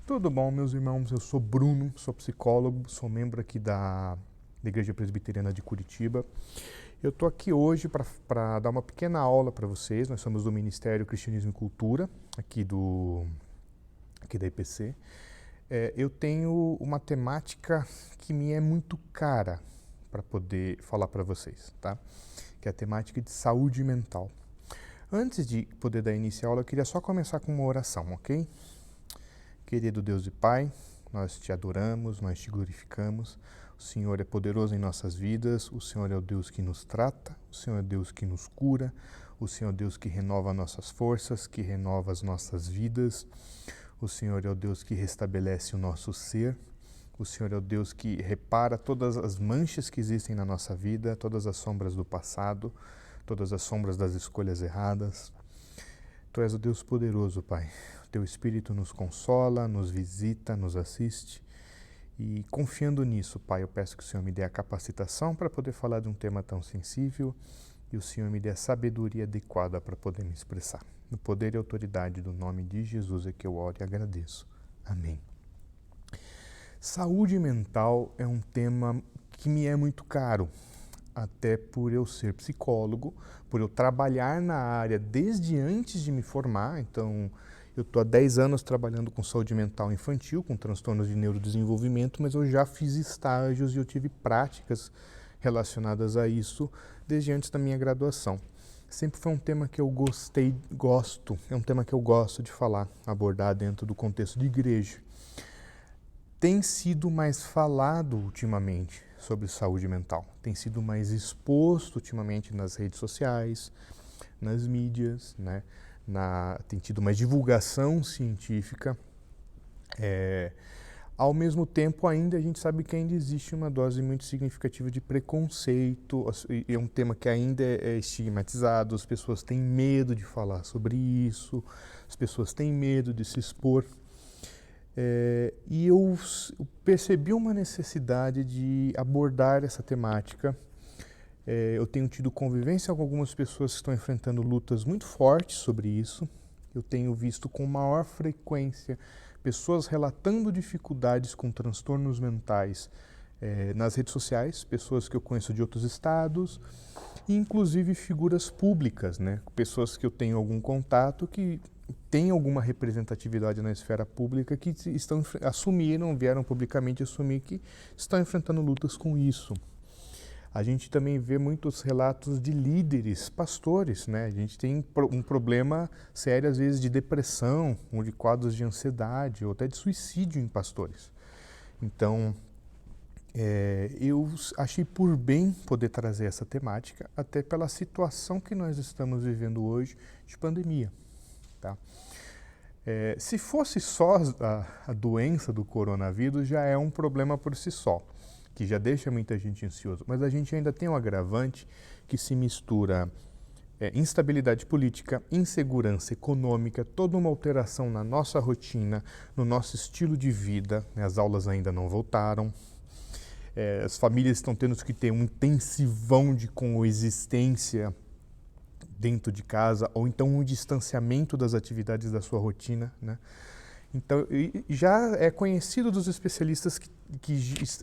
Tudo bom, meus irmãos? Eu sou Bruno, sou psicólogo, sou membro aqui da Igreja Presbiteriana de Curitiba. Eu estou aqui hoje para dar uma pequena aula para vocês. Nós somos do Ministério Cristianismo e Cultura, aqui da IPC. Eu tenho uma temática que me é muito cara para poder falar para vocês, tá? Que é a temática de saúde mental. Antes de poder dar início à aula, eu queria só começar com uma oração, ok? Querido Deus e Pai, nós te adoramos, nós te glorificamos. O Senhor é poderoso em nossas vidas, o Senhor é o Deus que nos trata, o Senhor é o Deus que nos cura, o Senhor é o Deus que renova nossas forças, que renova as nossas vidas. O Senhor é o Deus que restabelece o nosso ser. O Senhor é o Deus que repara todas as manchas que existem na nossa vida, todas as sombras do passado, todas as sombras das escolhas erradas. Tu és o Deus poderoso, Pai. O Teu Espírito nos consola, nos visita, nos assiste. E confiando nisso, Pai, eu peço que o Senhor me dê a capacitação para poder falar de um tema tão sensível e o Senhor me dê a sabedoria adequada para poder me expressar. No poder e autoridade do nome de Jesus é que eu oro e agradeço. Amém. Saúde mental é um tema que me é muito caro, até por eu ser psicólogo, por eu trabalhar na área desde antes de me formar. Então, eu estou há 10 anos trabalhando com saúde mental infantil, com transtornos de neurodesenvolvimento, mas eu já fiz estágios e eu tive práticas relacionadas a isso desde antes da minha graduação. Sempre foi um tema que eu é um tema que eu gosto de falar, abordar dentro do contexto de igreja. Tem sido mais falado ultimamente sobre saúde mental, tem sido mais exposto ultimamente nas redes sociais, nas mídias, né? Tem tido mais divulgação científica. Ao mesmo tempo, ainda a gente sabe que ainda existe uma dose muito significativa de preconceito, é um tema que ainda é estigmatizado, as pessoas têm medo de falar sobre isso, as pessoas têm medo de se expor. E eu percebi uma necessidade de abordar essa temática. Eu tenho tido convivência com algumas pessoas que estão enfrentando lutas muito fortes sobre isso. Eu tenho visto com maior frequência pessoas relatando dificuldades com transtornos mentais nas redes sociais, pessoas que eu conheço de outros estados, e inclusive figuras públicas, né? Pessoas que eu tenho algum contato que têm alguma representatividade na esfera pública que vieram publicamente assumir que estão enfrentando lutas com isso. A gente também vê muitos relatos de líderes, pastores, né? A gente tem um problema sério, às vezes, de depressão, ou de quadros de ansiedade, ou até de suicídio em pastores. Então, eu achei por bem poder trazer essa temática, até pela situação que nós estamos vivendo hoje de pandemia. Tá? Se fosse só a doença do coronavírus, já é um problema por si só, que já deixa muita gente ansiosa. Mas a gente ainda tem um agravante que se mistura instabilidade política, insegurança econômica, toda uma alteração na nossa rotina, no nosso estilo de vida, né? As aulas ainda não voltaram, as famílias estão tendo que ter um intensivão de coexistência dentro de casa, ou então um distanciamento das atividades da sua rotina, né? Então, já é conhecido dos especialistas que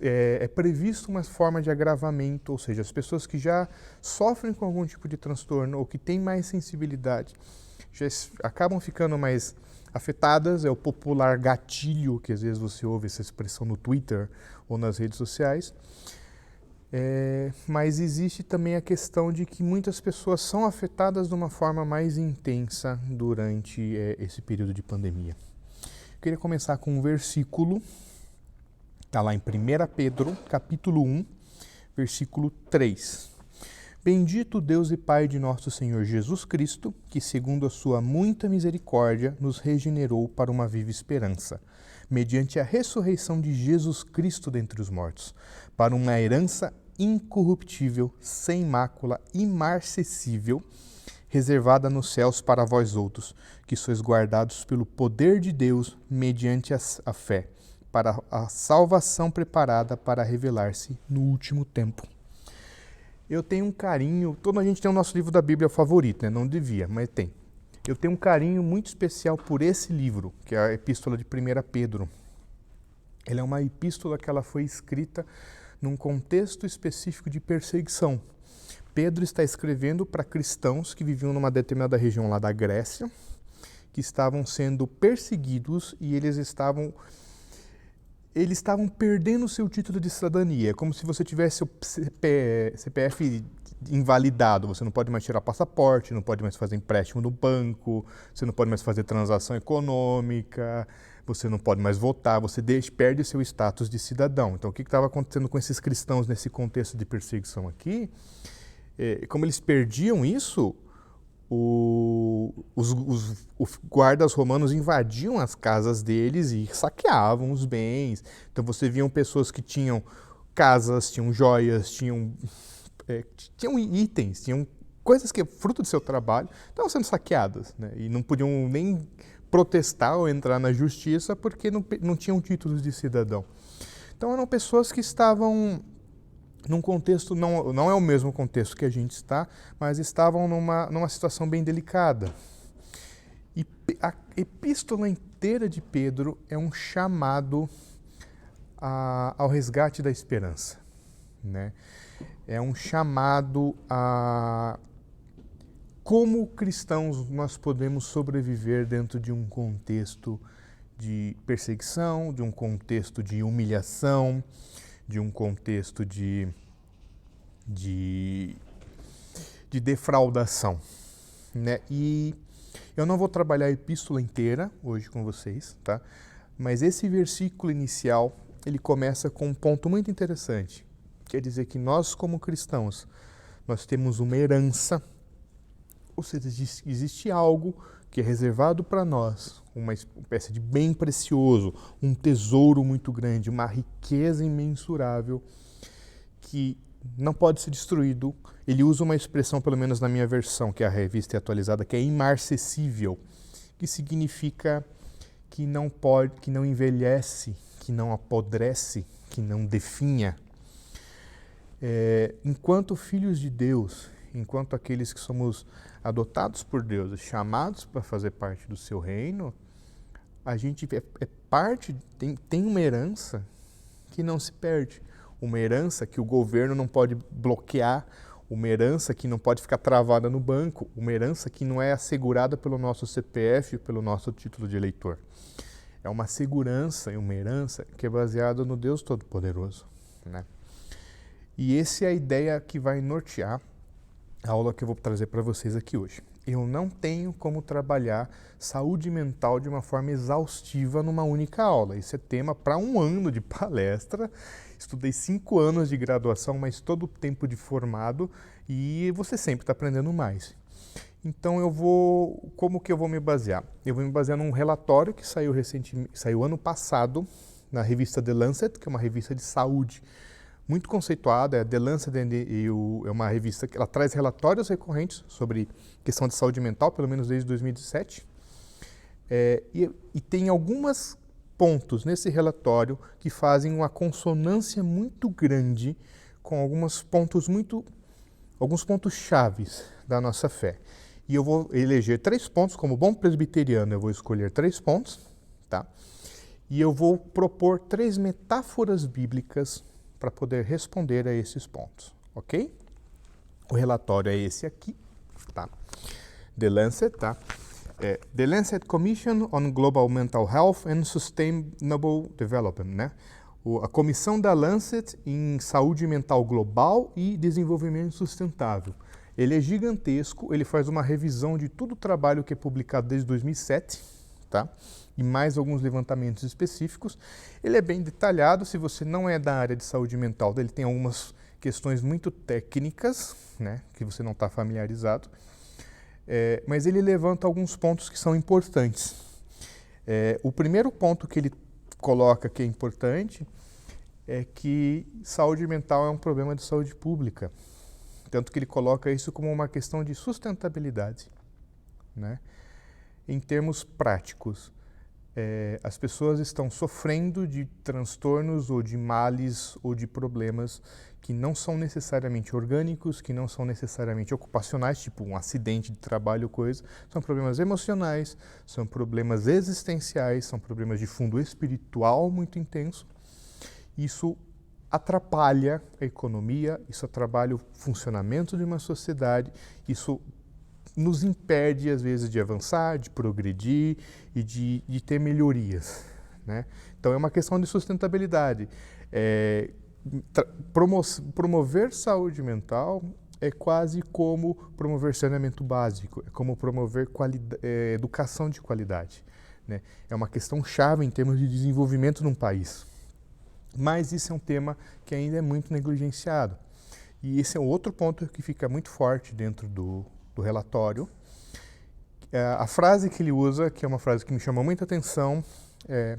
é previsto uma forma de agravamento, ou seja, as pessoas que já sofrem com algum tipo de transtorno ou que têm mais sensibilidade já acabam ficando mais afetadas, é o popular gatilho, que às vezes você ouve essa expressão no Twitter ou nas redes sociais. Mas existe também a questão de que muitas pessoas são afetadas de uma forma mais intensa durante esse período de pandemia. Eu queria começar com um versículo, está lá em 1 Pedro, capítulo 1, versículo 3. Bendito Deus e Pai de nosso Senhor Jesus Cristo, que segundo a sua muita misericórdia nos regenerou para uma viva esperança, mediante a ressurreição de Jesus Cristo dentre os mortos, para uma herança incorruptível, sem mácula, imarcessível, reservada nos céus para vós outros, que sois guardados pelo poder de Deus mediante a fé, para a salvação preparada para revelar-se no último tempo. Eu tenho um carinho, toda a gente tem o nosso livro da Bíblia favorito, né? Não devia, mas tem. Eu tenho um carinho muito especial por esse livro, que é a Epístola de 1 Pedro. Ela é uma epístola que ela foi escrita num contexto específico de perseguição. Pedro está escrevendo para cristãos que viviam numa determinada região lá da Grécia, que estavam sendo perseguidos e eles estavam perdendo o seu título de cidadania. É como se você tivesse o CPF invalidado. Você não pode mais tirar passaporte, não pode mais fazer empréstimo no banco, você não pode mais fazer transação econômica, você não pode mais votar, você perde o seu status de cidadão. Então, o que estava acontecendo com esses cristãos nesse contexto de perseguição aqui? Como eles perdiam isso, os guardas romanos invadiam as casas deles e saqueavam os bens. Então você viam pessoas que tinham casas, tinham joias, tinham itens, tinham coisas que fruto do seu trabalho, estavam sendo saqueadas, né? E não podiam nem protestar ou entrar na justiça porque não tinham títulos de cidadão. Então eram pessoas que estavam num contexto, não é o mesmo contexto que a gente está, mas estavam numa situação bem delicada. E a epístola inteira de Pedro é um chamado ao resgate da esperança, né? É um chamado a como cristãos nós podemos sobreviver dentro de um contexto de perseguição, de um contexto de humilhação, de um contexto de defraudação, né? E eu não vou trabalhar a epístola inteira hoje com vocês, tá? Mas esse versículo inicial, ele começa com um ponto muito interessante. Quer dizer que nós, como cristãos, nós temos uma herança, ou seja, existe algo que é reservado para nós, uma espécie de bem precioso, um tesouro muito grande, uma riqueza imensurável que não pode ser destruído. Ele usa uma expressão, pelo menos na minha versão, que é a revista atualizada, que é imarcessível, que significa que não pode, que não envelhece, que não apodrece, que não definha. Enquanto filhos de Deus, enquanto aqueles que somos adotados por Deus, chamados para fazer parte do seu reino, a gente é parte, tem uma herança que não se perde. Uma herança que o governo não pode bloquear, uma herança que não pode ficar travada no banco, uma herança que não é assegurada pelo nosso CPF, pelo nosso título de eleitor. É uma segurança e uma herança que é baseada no Deus Todo-Poderoso, né? E essa é a ideia que vai nortear a aula que eu vou trazer para vocês aqui hoje. Eu não tenho como trabalhar saúde mental de uma forma exaustiva numa única aula. Isso é tema para 1 ano de palestra. Estudei 5 anos de graduação, mas todo o tempo de formado, e você sempre está aprendendo mais. Então como que eu vou me basear? Eu vou me basear num relatório que saiu ano passado na revista The Lancet, que é uma revista de saúde muito conceituada. A The Lancet é uma revista que ela traz relatórios recorrentes sobre questão de saúde mental, pelo menos desde 2017. E tem alguns pontos nesse relatório que fazem uma consonância muito grande com alguns pontos chaves da nossa fé. E eu vou eleger 3 pontos, como bom presbiteriano eu vou escolher 3 pontos, tá? E eu vou propor 3 metáforas bíblicas para poder responder a esses pontos, ok? O relatório é esse aqui, tá? The Lancet, tá? The Lancet Commission on Global Mental Health and Sustainable Development, né? A Comissão da Lancet em Saúde Mental Global e Desenvolvimento Sustentável. Ele é gigantesco, ele faz uma revisão de todo o trabalho que é publicado desde 2007, tá? E mais alguns levantamentos específicos. Ele é bem detalhado. Se você não é da área de saúde mental, ele tem algumas questões muito técnicas, né, que você não está familiarizado, mas ele levanta alguns pontos que são importantes. O primeiro ponto que ele coloca que é importante é que saúde mental é um problema de saúde pública, tanto que ele coloca isso como uma questão de sustentabilidade, né? Em termos práticos, as pessoas estão sofrendo de transtornos ou de males ou de problemas que não são necessariamente orgânicos, que não são necessariamente ocupacionais, tipo um acidente de trabalho ou coisa. São problemas emocionais, são problemas existenciais, são problemas de fundo espiritual muito intenso. Isso atrapalha a economia, isso atrapalha o funcionamento de uma sociedade, isso nos impede, às vezes, de avançar, de progredir e de ter melhorias, né? Então, é uma questão de sustentabilidade. Promover saúde mental é quase como promover saneamento básico, é como promover educação de qualidade, né? É uma questão chave em termos de desenvolvimento num país. Mas isso é um tema que ainda é muito negligenciado. E esse é outro ponto que fica muito forte dentro do relatório. A frase que ele usa, que é uma frase que me chamou muita atenção, é: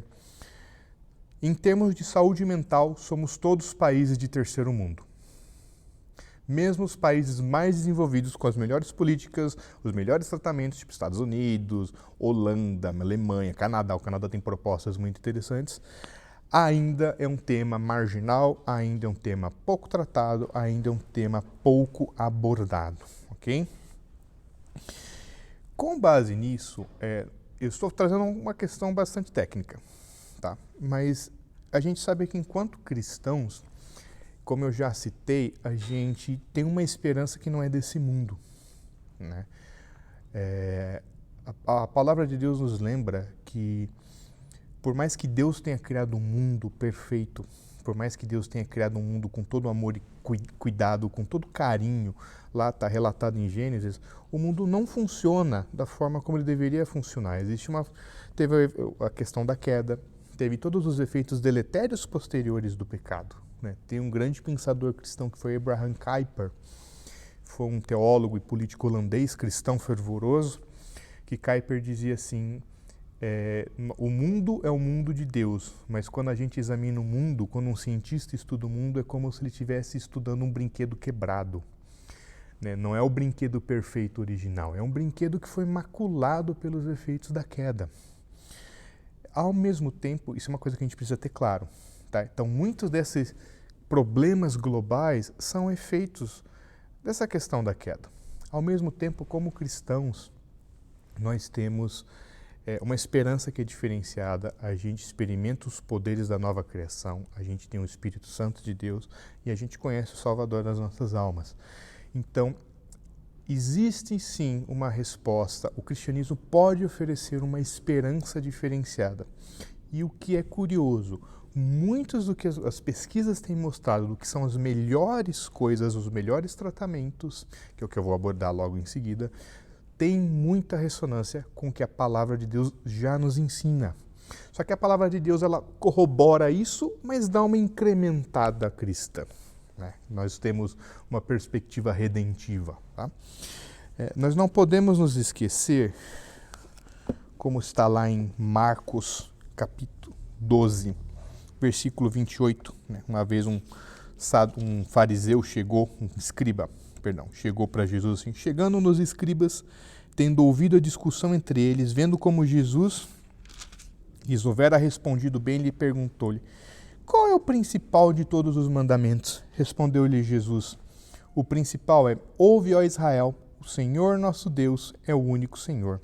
em termos de saúde mental, somos todos países de terceiro mundo. Mesmo os países mais desenvolvidos, com as melhores políticas, os melhores tratamentos, tipo Estados Unidos, Holanda, Alemanha, Canadá. O Canadá tem propostas muito interessantes. Ainda é um tema marginal, ainda é um tema pouco tratado, ainda é um tema pouco abordado, ok? Com base nisso, eu estou trazendo uma questão bastante técnica, tá? Mas a gente sabe que enquanto cristãos, como eu já citei, a gente tem uma esperança que não é desse mundo, né? A palavra de Deus nos lembra que por mais que Deus tenha criado um mundo perfeito, por mais que Deus tenha criado um mundo com todo amor e cuidado, com todo carinho, lá está relatado em Gênesis, o mundo não funciona da forma como ele deveria funcionar. Teve a questão da queda, teve todos os efeitos deletérios posteriores do pecado, né? Tem um grande pensador cristão que foi Abraham Kuyper, foi um teólogo e político holandês cristão fervoroso, que Kuyper dizia assim: o mundo é o mundo de Deus, mas quando a gente examina o mundo, quando um cientista estuda o mundo, é como se ele estivesse estudando um brinquedo quebrado, né? Não é o brinquedo perfeito original, é um brinquedo que foi maculado pelos efeitos da queda. Ao mesmo tempo, isso é uma coisa que a gente precisa ter claro, tá? Então, muitos desses problemas globais são efeitos dessa questão da queda. Ao mesmo tempo, como cristãos, nós temos uma esperança que é diferenciada. A gente experimenta os poderes da nova criação, a gente tem o Espírito Santo de Deus e a gente conhece o Salvador das nossas almas. Então, existe sim uma resposta. O cristianismo pode oferecer uma esperança diferenciada. E o que é curioso, muitos do que as pesquisas têm mostrado, do que são as melhores coisas, os melhores tratamentos, que é o que eu vou abordar logo em seguida, tem muita ressonância com o que a palavra de Deus já nos ensina. Só que a palavra de Deus, ela corrobora isso, mas dá uma incrementada cristã, né? Nós temos uma perspectiva redentiva, tá? Nós não podemos nos esquecer, como está lá em Marcos, capítulo 12, versículo 28, né? Uma vez um fariseu chegou para Jesus assim: chegando nos escribas, tendo ouvido a discussão entre eles, vendo como Jesus lhes houvera respondido bem, lhe perguntou-lhe: qual é o principal de todos os mandamentos? Respondeu-lhe Jesus: o principal é: ouve, ó Israel, o Senhor nosso Deus é o único Senhor.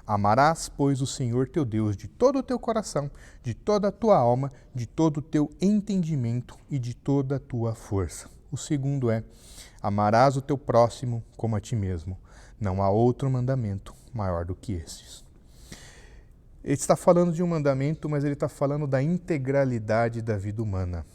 Amarás, pois, o Senhor teu Deus de todo o teu coração, de toda a tua alma, de todo o teu entendimento e de toda a tua força. O segundo é: amarás o teu próximo como a ti mesmo. Não há outro mandamento maior do que estes. Ele está falando de um mandamento, mas ele está falando da integralidade da vida humana.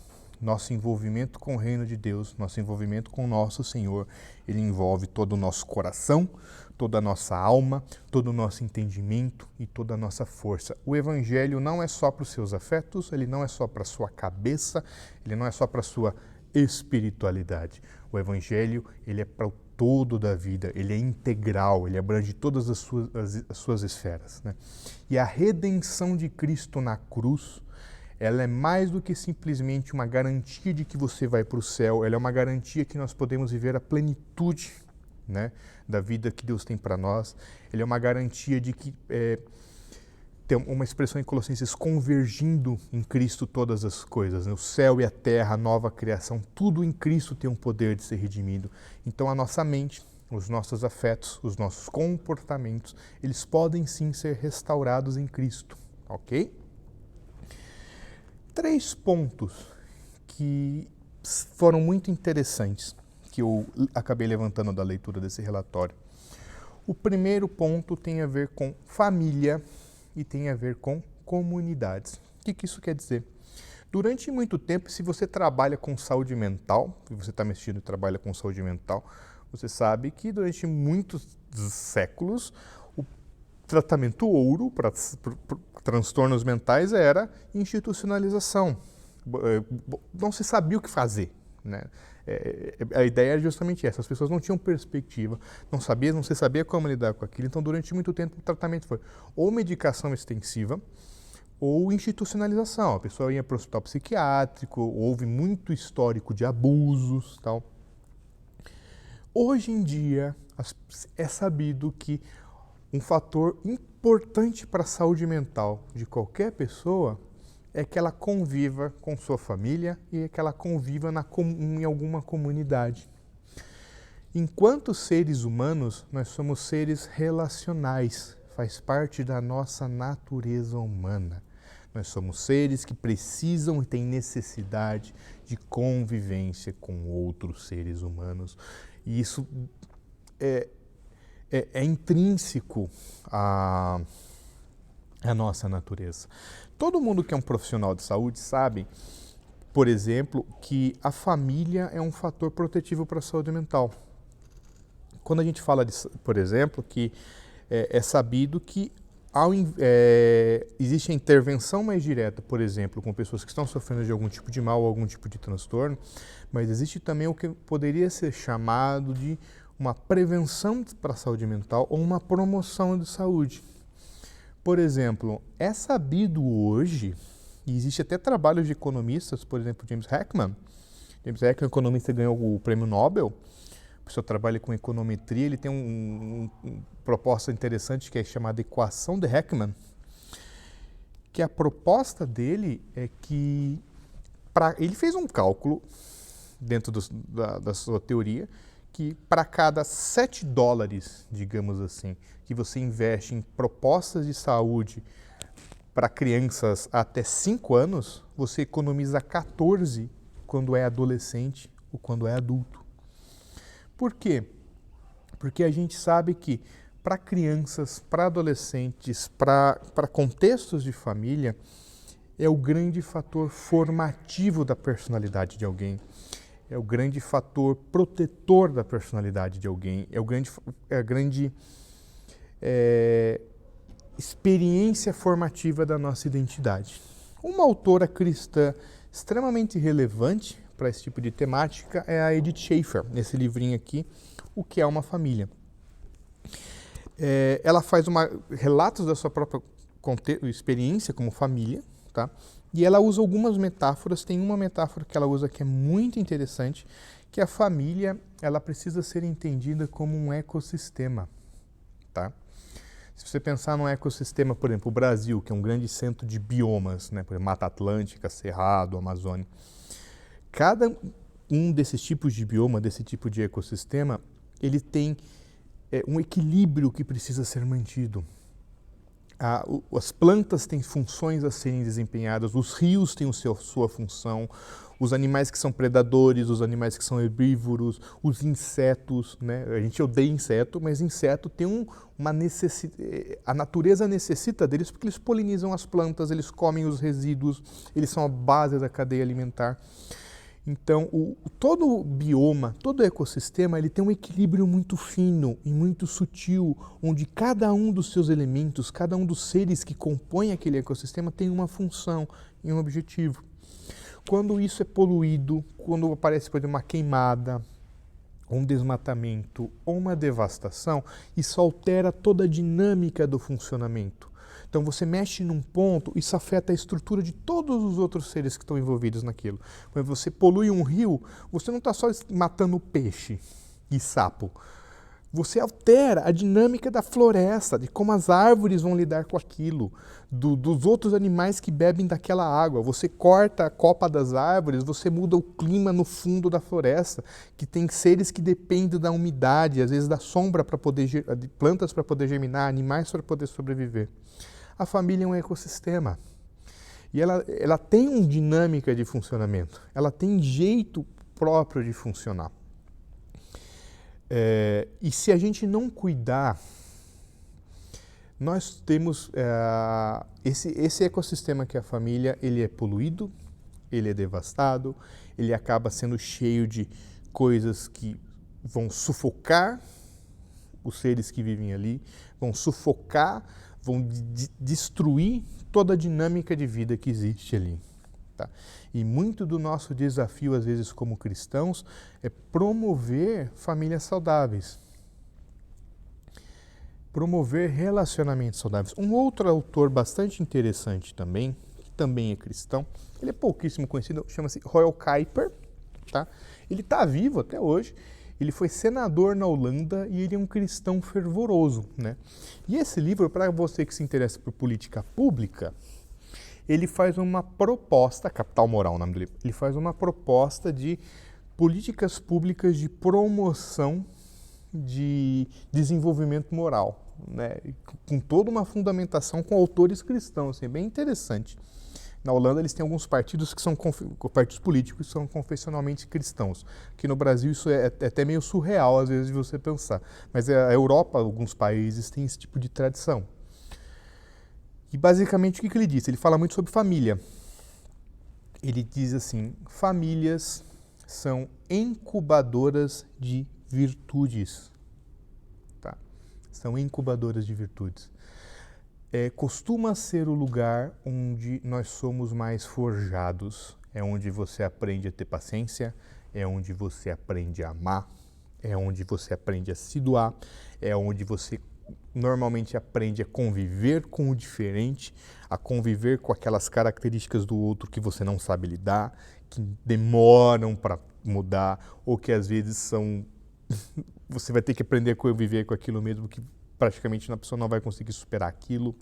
Nosso envolvimento com o reino de Deus, nosso envolvimento com o nosso Senhor, ele envolve todo o nosso coração, toda a nossa alma, todo o nosso entendimento e toda a nossa força. O Evangelho não é só para os seus afetos, ele não é só para a sua cabeça, ele não é só para a sua espiritualidade. O Evangelho, ele é para o todo da vida, ele é integral, ele abrange todas as suas esferas, né? E a redenção de Cristo na cruz, ela é mais do que simplesmente uma garantia de que você vai para o céu, ela é uma garantia que nós podemos viver a plenitude, né, da vida que Deus tem para nós. Ele é uma garantia de que tem uma expressão em Colossenses, convergindo em Cristo todas as coisas, né? O céu e a terra, a nova criação, tudo em Cristo tem um poder de ser redimido. Então a nossa mente, os nossos afetos, os nossos comportamentos, eles podem sim ser restaurados em Cristo, ok? 3 pontos que foram muito interessantes, que eu acabei levantando da leitura desse relatório. O primeiro ponto tem a ver com família e tem a ver com comunidades. O que isso quer dizer? Durante muito tempo, se você trabalha com saúde mental, se você está mexendo e trabalha com saúde mental, você sabe que durante muitos séculos o tratamento ouro para transtornos mentais era institucionalização. Não se sabia o que fazer, né? A ideia era justamente essa, as pessoas não tinham perspectiva, não se sabia como lidar com aquilo, então durante muito tempo o tratamento foi ou medicação extensiva ou institucionalização. A pessoa ia para o hospital psiquiátrico, houve muito histórico de abusos, tal. Hoje em dia é sabido que um fator importante para a saúde mental de qualquer pessoa é que ela conviva com sua família e que ela conviva em alguma comunidade. Enquanto seres humanos, nós somos seres relacionais, faz parte da nossa natureza humana. Nós somos seres que precisam e têm necessidade de convivência com outros seres humanos. E isso é intrínseco à nossa natureza. Todo mundo que é um profissional de saúde sabe, por exemplo, que a família é um fator protetivo para a saúde mental. Quando a gente fala, por exemplo, que é sabido que existe a intervenção mais direta, por exemplo, com pessoas que estão sofrendo de algum tipo de mal ou algum tipo de transtorno, mas existe também o que poderia ser chamado de uma prevenção para a saúde mental ou uma promoção de saúde. Por exemplo, é sabido hoje, e existe até trabalhos de economistas, por exemplo, James Heckman. James Heckman, economista, ganhou o prêmio Nobel. O pessoal trabalha com econometria, ele tem uma proposta interessante que é chamada equação de Heckman, que a proposta dele é que ele fez um cálculo dentro da sua teoria, que para cada $7, digamos assim, que você investe em propostas de saúde para crianças até 5 anos, você economiza 14 quando é adolescente ou quando é adulto. Por quê? Porque a gente sabe que para crianças, para adolescentes, para contextos de família, é o grande fator formativo da personalidade de alguém. É o grande fator protetor da personalidade de alguém, é a grande experiência formativa da nossa identidade. Uma autora cristã extremamente relevante para esse tipo de temática é a Edith Schaefer, nesse livrinho aqui, O que é uma família. Ela faz relatos da sua própria experiência como família, tá? E ela usa algumas metáforas. Tem uma metáfora que ela usa que é muito interessante, que a família ela precisa ser entendida como um ecossistema, tá? Se você pensar num ecossistema, por exemplo, o Brasil, que é um grande centro de biomas, né? Por exemplo, Mata Atlântica, Cerrado, Amazônia. Cada um desses tipos de bioma, desse tipo de ecossistema, ele tem um equilíbrio que precisa ser mantido. As plantas têm funções a serem desempenhadas, os rios têm sua função, os animais que são predadores, os animais que são herbívoros, os insetos, né? A gente odeia inseto, mas inseto tem uma necessidade, a natureza necessita deles porque eles polinizam as plantas, eles comem os resíduos, eles são a base da cadeia alimentar. Então, todo bioma, todo ecossistema, ele tem um equilíbrio muito fino e muito sutil, onde cada um dos seus elementos, cada um dos seres que compõem aquele ecossistema tem uma função e um objetivo. Quando isso é poluído, quando aparece, por exemplo, uma queimada, um desmatamento ou uma devastação, isso altera toda a dinâmica do funcionamento. Então você mexe num ponto, isso afeta a estrutura de todos os outros seres que estão envolvidos naquilo. Quando você polui um rio, você não está só matando peixe e sapo. Você altera a dinâmica da floresta, de como as árvores vão lidar com aquilo, dos outros animais que bebem daquela água. Você corta a copa das árvores, você muda o clima no fundo da floresta, que tem seres que dependem da umidade, às vezes da sombra para poder de plantas para poder germinar, animais para poder sobreviver. A família é um ecossistema. E ela tem uma dinâmica de funcionamento, ela tem jeito próprio de funcionar. E se a gente não cuidar, nós temos esse ecossistema que é a família, ele é poluído, ele é devastado, ele acaba sendo cheio de coisas que vão sufocar os seres que vivem ali, vão sufocar, vão destruir toda a dinâmica de vida que existe ali. Tá? E muito do nosso desafio, às vezes, como cristãos, é promover famílias saudáveis. Promover relacionamentos saudáveis. Um outro autor bastante interessante também, que também é cristão, ele é pouquíssimo conhecido, chama-se Royal Kuiper. Tá? Ele está vivo até hoje. Ele foi senador na Holanda e ele é um cristão fervoroso, né? E esse livro, para você que se interessa por política pública, ele faz uma proposta, Capital Moral, o nome do livro, ele faz uma proposta de políticas públicas de promoção de desenvolvimento moral, né? Com toda uma fundamentação com autores cristãos, assim, é bem interessante. Na Holanda eles têm alguns partidos que são partidos políticos que são confessionalmente cristãos, que no Brasil isso é até meio surreal às vezes de você pensar, mas a Europa, alguns países têm esse tipo de tradição. E basicamente o que ele diz? Ele fala muito sobre família. Ele diz assim, famílias são incubadoras de virtudes. Tá? São incubadoras de virtudes. Costuma ser o lugar onde nós somos mais forjados. É onde você aprende a ter paciência, é onde você aprende a amar, é onde você aprende a se doar, é onde você normalmente aprende a conviver com o diferente, a conviver com aquelas características do outro que você não sabe lidar, que demoram para mudar, ou que às vezes são... você vai ter que aprender a conviver com aquilo mesmo que praticamente a pessoa não vai conseguir superar aquilo.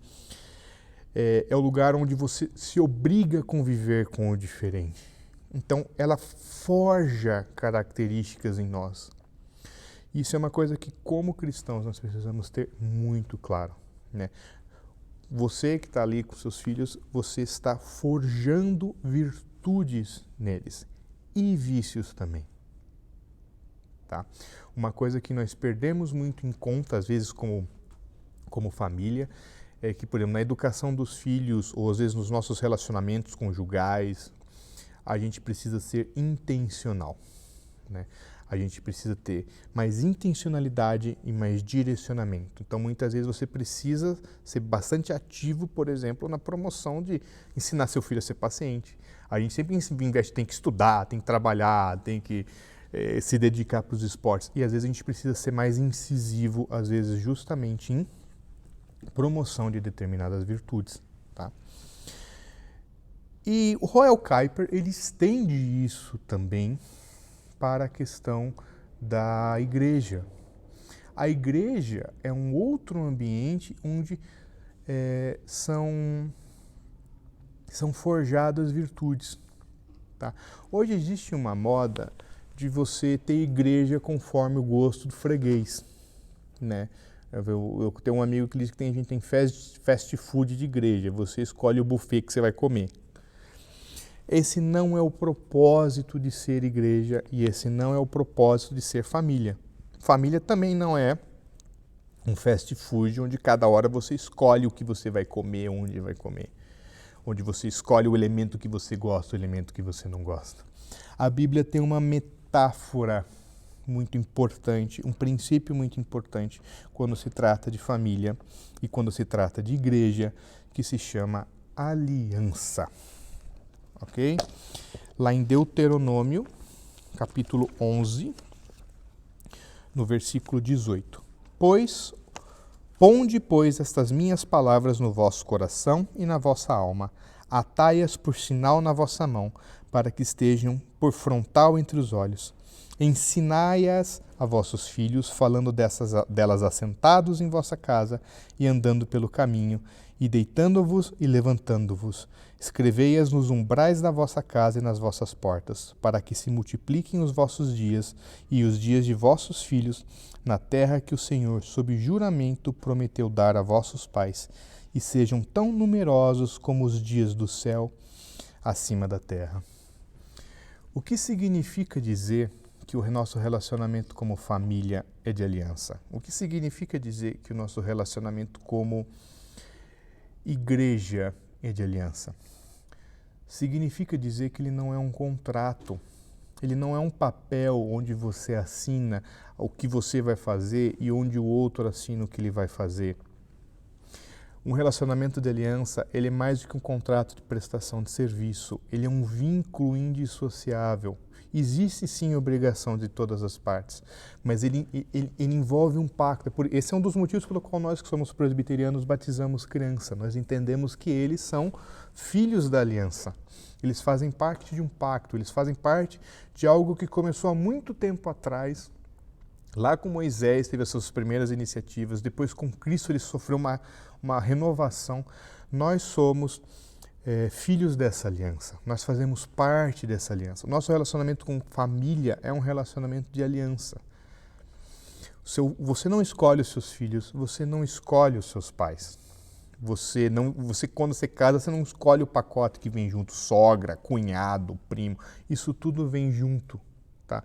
É o lugar onde você se obriga a conviver com o diferente. Então, ela forja características em nós. Isso é uma coisa que, como cristãos, nós precisamos ter muito claro, né? Você que está ali com seus filhos, você está forjando virtudes neles e vícios também. Tá? Uma coisa que nós perdemos muito em conta, às vezes como família, é que, por exemplo, na educação dos filhos, ou às vezes nos nossos relacionamentos conjugais, a gente precisa ser intencional, né? A gente precisa ter mais intencionalidade e mais direcionamento. Então, muitas vezes você precisa ser bastante ativo, por exemplo, na promoção de ensinar seu filho a ser paciente. A gente sempre investe, tem que estudar, tem que trabalhar, tem que se dedicar para os esportes. E às vezes a gente precisa ser mais incisivo, às vezes justamente em promoção de determinadas virtudes. Tá? E o Royal Kuiper, ele estende isso também para a questão da igreja. A igreja é um outro ambiente onde são forjadas virtudes. Tá? Hoje existe uma moda de você ter igreja conforme o gosto do freguês, né? Eu tenho um amigo que diz que tem gente tem fast food de igreja, você escolhe o buffet que você vai comer. Esse não é o propósito de ser igreja e esse não é o propósito de ser família. Família também não é um fast food onde cada hora você escolhe o que você vai comer, onde vai comer. Onde você escolhe o elemento que você gosta, o elemento que você não gosta. A Bíblia tem uma metáfora muito importante, um princípio muito importante quando se trata de família e quando se trata de igreja, que se chama aliança. Ok? Lá em Deuteronômio, capítulo 11, no versículo 18. Ponde, pois, estas minhas palavras no vosso coração e na vossa alma, atai-as por sinal na vossa mão, para que estejam por frontal entre os olhos. Ensinai-as a vossos filhos, falando delas assentados em vossa casa e andando pelo caminho, e deitando-vos e levantando-vos. Escrevei-as nos umbrais da vossa casa e nas vossas portas, para que se multipliquem os vossos dias e os dias de vossos filhos na terra que o Senhor, sob juramento, prometeu dar a vossos pais, e sejam tão numerosos como os dias do céu acima da terra. O que significa dizer que o nosso relacionamento como família é de aliança? O que significa dizer que o nosso relacionamento como igreja é de aliança? Significa dizer que ele não é um contrato, ele não é um papel onde você assina o que você vai fazer e onde o outro assina o que ele vai fazer. Um relacionamento de aliança, ele é mais do que um contrato de prestação de serviço, ele é um vínculo indissociável. Existe sim obrigação de todas as partes, mas ele envolve um pacto. Esse é um dos motivos pelo qual nós que somos presbiterianos batizamos criança. Nós entendemos que eles são filhos da aliança. Eles fazem parte de um pacto, eles fazem parte de algo que começou há muito tempo atrás. Lá com Moisés teve as suas primeiras iniciativas, depois com Cristo ele sofreu uma renovação. Nós somos filhos dessa aliança, nós fazemos parte dessa aliança. O nosso relacionamento com família é um relacionamento de aliança. Você não escolhe os seus filhos, você não escolhe os seus pais. Quando você casa, você não escolhe o pacote que vem junto, sogra, cunhado, primo, isso tudo vem junto, tá?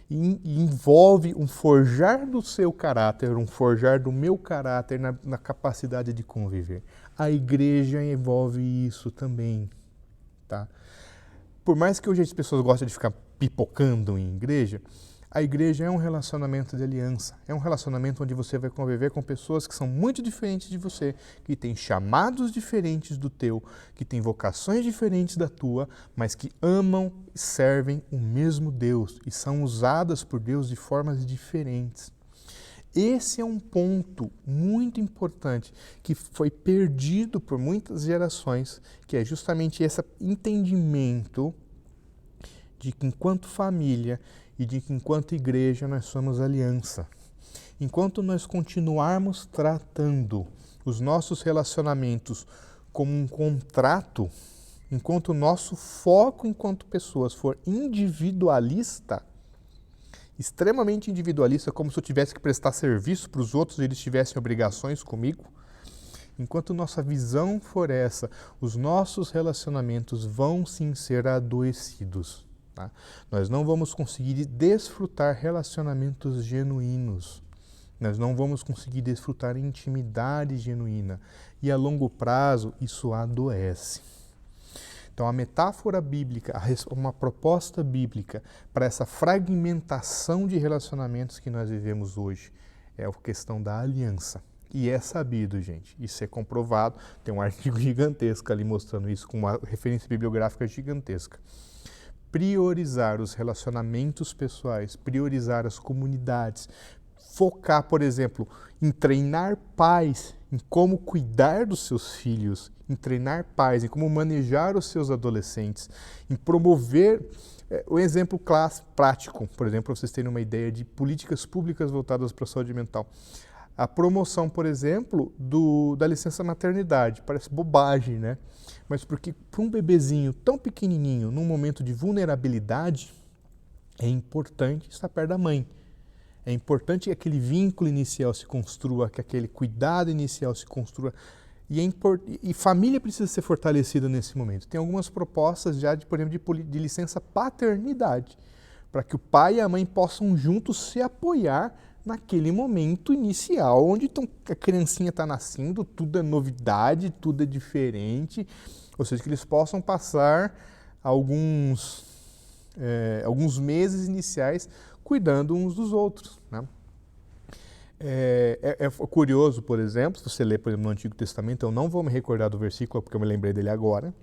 E envolve um forjar do seu caráter, um forjar do meu caráter na capacidade de conviver. A igreja envolve isso também, tá? Por mais que hoje as pessoas gostem de ficar pipocando em igreja, a igreja é um relacionamento de aliança, é um relacionamento onde você vai conviver com pessoas que são muito diferentes de você, que têm chamados diferentes do teu, que têm vocações diferentes da tua, mas que amam e servem o mesmo Deus e são usadas por Deus de formas diferentes. Esse é um ponto muito importante que foi perdido por muitas gerações, que é justamente esse entendimento de que enquanto família e de que enquanto igreja nós somos aliança. Enquanto nós continuarmos tratando os nossos relacionamentos como um contrato, enquanto o nosso foco enquanto pessoas for individualista, extremamente individualista, como se eu tivesse que prestar serviço para os outros e eles tivessem obrigações comigo, enquanto nossa visão for essa, os nossos relacionamentos vão sim ser adoecidos. Tá? Nós não vamos conseguir desfrutar relacionamentos genuínos. Nós não vamos conseguir desfrutar intimidade genuína. E a longo prazo, isso adoece. Então, a metáfora bíblica, uma proposta bíblica para essa fragmentação de relacionamentos que nós vivemos hoje é a questão da aliança. E é sabido, gente, isso é comprovado. Tem um artigo gigantesco ali mostrando isso, com uma referência bibliográfica gigantesca. Priorizar os relacionamentos pessoais, priorizar as comunidades, focar, por exemplo, em treinar pais, em como cuidar dos seus filhos, em treinar pais, em como manejar os seus adolescentes, em promover o exemplo prático, por exemplo, para vocês terem uma ideia de políticas públicas voltadas para a saúde mental. A promoção, por exemplo, da licença maternidade. Parece bobagem, né? Mas porque para um bebezinho tão pequenininho, num momento de vulnerabilidade, é importante estar perto da mãe. É importante que aquele vínculo inicial se construa, que aquele cuidado inicial se construa. E família precisa ser fortalecida nesse momento. Tem algumas propostas já, por exemplo, de licença paternidade, para que o pai e a mãe possam juntos se apoiar naquele momento inicial, onde a criancinha está nascendo, tudo é novidade, tudo é diferente, ou seja, que eles possam passar alguns meses iniciais cuidando uns dos outros, né? É curioso, por exemplo, se você ler, por exemplo, no Antigo Testamento, eu não vou me recordar do versículo, porque eu me lembrei dele agora,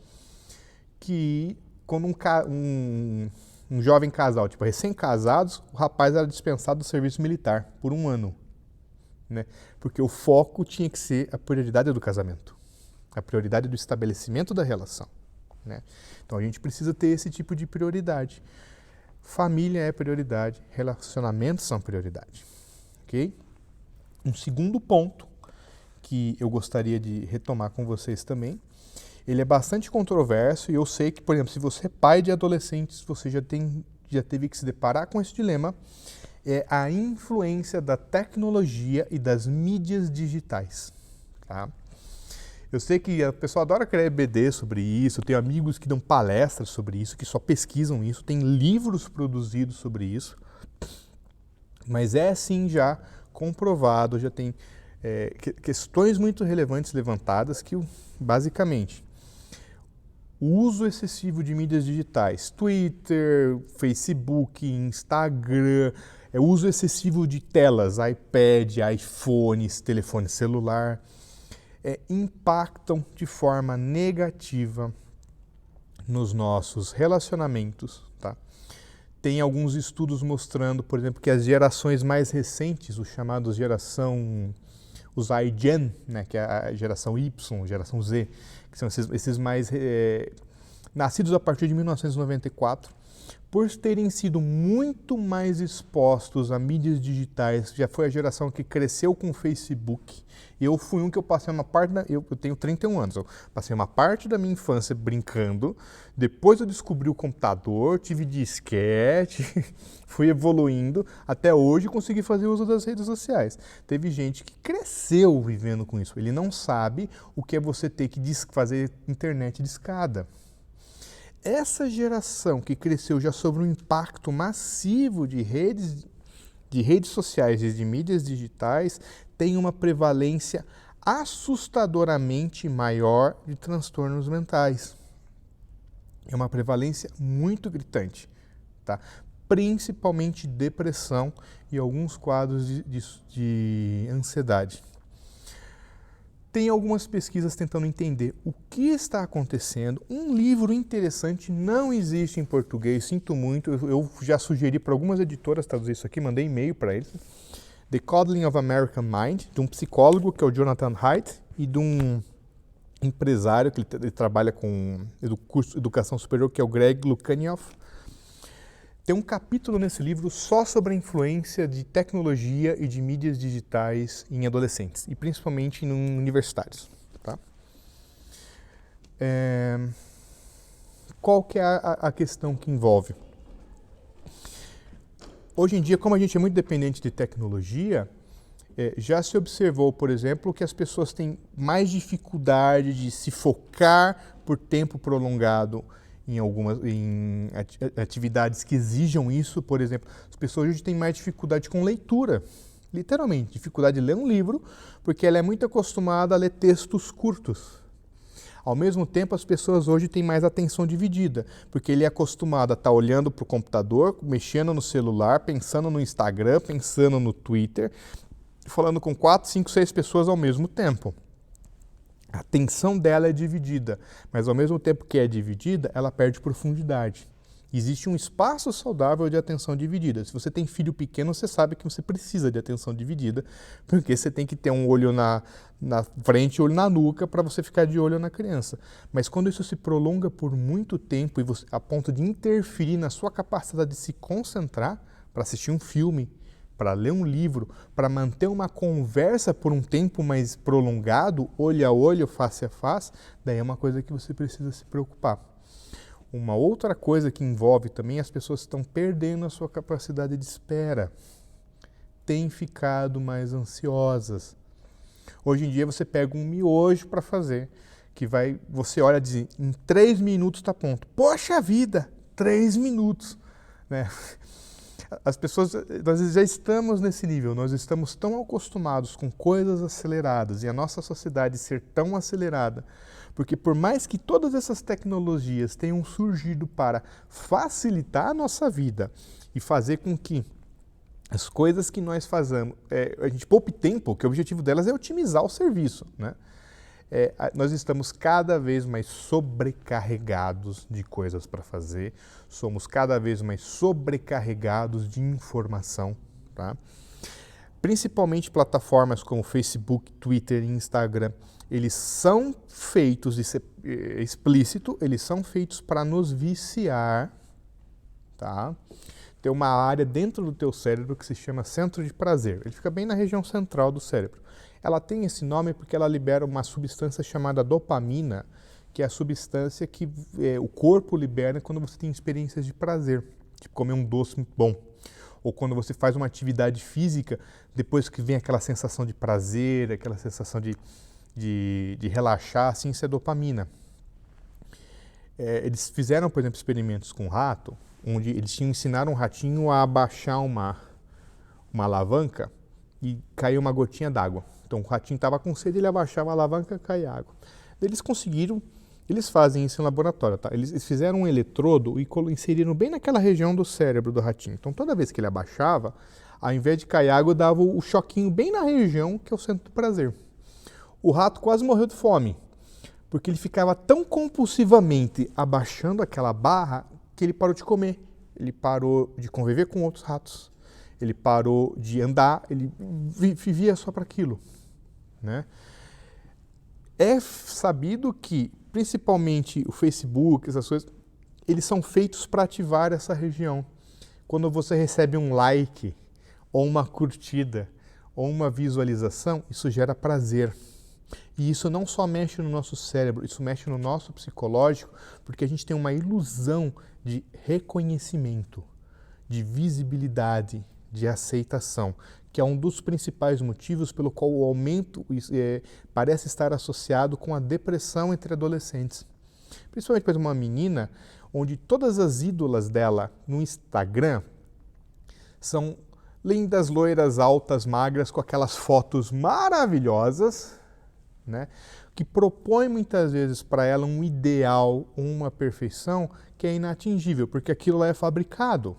que quando um jovem casal, tipo recém-casados, o rapaz era dispensado do serviço militar por 1 ano, né? Porque o foco tinha que ser a prioridade do casamento, a prioridade do estabelecimento da relação, né? Então a gente precisa ter esse tipo de prioridade. família é prioridade, relacionamentos são prioridade, ok? Um segundo ponto que eu gostaria de retomar com vocês também, ele é bastante controverso e eu sei que, por exemplo, se você é pai de adolescentes, você já teve que se deparar com esse dilema, é a influência da tecnologia e das mídias digitais, tá? Eu sei que a pessoa adora criar EBD sobre isso, eu tenho amigos que dão palestras sobre isso, que só pesquisam isso, tem livros produzidos sobre isso, mas é sim já comprovado, já tem questões muito relevantes levantadas que, basicamente, o uso excessivo de mídias digitais, Twitter, Facebook, Instagram, o uso excessivo de telas, iPad, iPhones, telefone celular, impactam de forma negativa nos nossos relacionamentos, tá? Tem alguns estudos mostrando, por exemplo, que as gerações mais recentes, os chamados os iGen, né, que é a geração Y, geração Z, que são esses mais nascidos a partir de 1994, por terem sido muito mais expostos a mídias digitais, já foi a geração que cresceu com o Facebook. Eu fui um que eu passei uma parte eu tenho 31 anos, eu passei uma parte da minha infância brincando, depois eu descobri o computador, tive disquete, fui evoluindo, até hoje consegui fazer uso das redes sociais. Teve gente que cresceu vivendo com isso, ele não sabe o que é você ter que fazer internet de escada. Essa geração que cresceu já sobre um impacto massivo de redes sociais e de mídias digitais tem uma prevalência assustadoramente maior de transtornos mentais. É uma prevalência muito gritante, tá? Principalmente depressão e alguns quadros de ansiedade. Tem algumas pesquisas tentando entender o que está acontecendo. Um livro interessante não existe em português, sinto muito. Eu já sugeri para algumas editoras traduzir isso aqui, mandei e-mail para eles. The Coddling of American Mind, de um psicólogo, que é o Jonathan Haidt, e de um empresário que ele trabalha com curso de educação superior, que é o Greg Lukianoff. Tem um capítulo nesse livro só sobre a influência de tecnologia e de mídias digitais em adolescentes, e principalmente em universitários. Tá? Qual que é a questão que envolve? Hoje em dia, como a gente é muito dependente de tecnologia, já se observou, por exemplo, que as pessoas têm mais dificuldade de se focar por tempo prolongado em atividades que exijam isso. Por exemplo, as pessoas hoje têm mais dificuldade com leitura, literalmente, dificuldade de ler um livro, porque ela é muito acostumada a ler textos curtos. Ao mesmo tempo, as pessoas hoje têm mais atenção dividida, porque ele é acostumado a estar olhando para o computador, mexendo no celular, pensando no Instagram, pensando no Twitter, falando com 4, 5, 6 pessoas ao mesmo tempo. A atenção dela é dividida, mas ao mesmo tempo que é dividida, ela perde profundidade. Existe um espaço saudável de atenção dividida. Se você tem filho pequeno, você sabe que você precisa de atenção dividida, porque você tem que ter um olho na frente e olho na nuca para você ficar de olho na criança. Mas quando isso se prolonga por muito tempo e a ponto de interferir na sua capacidade de se concentrar para assistir um filme, para ler um livro, para manter uma conversa por um tempo mais prolongado, olho a olho, face a face, daí é uma coisa que você precisa se preocupar. Uma outra coisa que envolve também, as pessoas estão perdendo a sua capacidade de espera, têm ficado mais ansiosas. Hoje em dia você pega um miojo para fazer, você olha e diz, em 3 minutos está pronto. Poxa vida, 3 minutos, né? As pessoas, nós já estamos nesse nível, nós estamos tão acostumados com coisas aceleradas e a nossa sociedade ser tão acelerada, porque por mais que todas essas tecnologias tenham surgido para facilitar a nossa vida e fazer com que as coisas que nós fazemos, a gente poupe tempo, que o objetivo delas é otimizar o serviço, né? Nós estamos cada vez mais sobrecarregados de coisas para fazer, somos cada vez mais sobrecarregados de informação, tá? Principalmente plataformas como Facebook, Twitter e Instagram, eles são feitos, isso é explícito, eles são feitos para nos viciar, tá? Tem uma área dentro do teu cérebro que se chama centro de prazer. Ele fica bem na região central do cérebro. Ela tem esse nome porque ela libera uma substância chamada dopamina, que é a substância que o corpo libera quando você tem experiências de prazer, tipo comer um doce muito bom. Ou quando você faz uma atividade física, depois que vem aquela sensação de prazer, aquela sensação de relaxar, assim, isso é dopamina. Eles fizeram, por exemplo, experimentos com rato, onde eles ensinaram o ratinho a abaixar uma alavanca e caía uma gotinha d'água. Então o ratinho estava com sede, ele abaixava a alavanca e caía água. Eles fazem isso em laboratório, tá? Eles fizeram um eletrodo e inseriram bem naquela região do cérebro do ratinho. Então toda vez que ele abaixava, ao invés de cair água, dava o choquinho bem na região que é o centro do prazer. O rato quase morreu de fome, porque ele ficava tão compulsivamente abaixando aquela barra que ele parou de comer. Ele parou de conviver com outros ratos. Ele parou de andar, ele vivia só para aquilo, né? É sabido que, principalmente o Facebook, essas coisas, eles são feitos para ativar essa região. Quando você recebe um like, ou uma curtida, ou uma visualização, isso gera prazer. E isso não só mexe no nosso cérebro, isso mexe no nosso psicológico, porque a gente tem uma ilusão de reconhecimento, de visibilidade, de aceitação, que é um dos principais motivos pelo qual o aumento parece estar associado com a depressão entre adolescentes. Principalmente para uma menina, onde todas as ídolas dela no Instagram são lindas, loiras, altas, magras, com aquelas fotos maravilhosas, né, que propõe muitas vezes para ela um ideal, uma perfeição que é inatingível, porque aquilo lá é fabricado.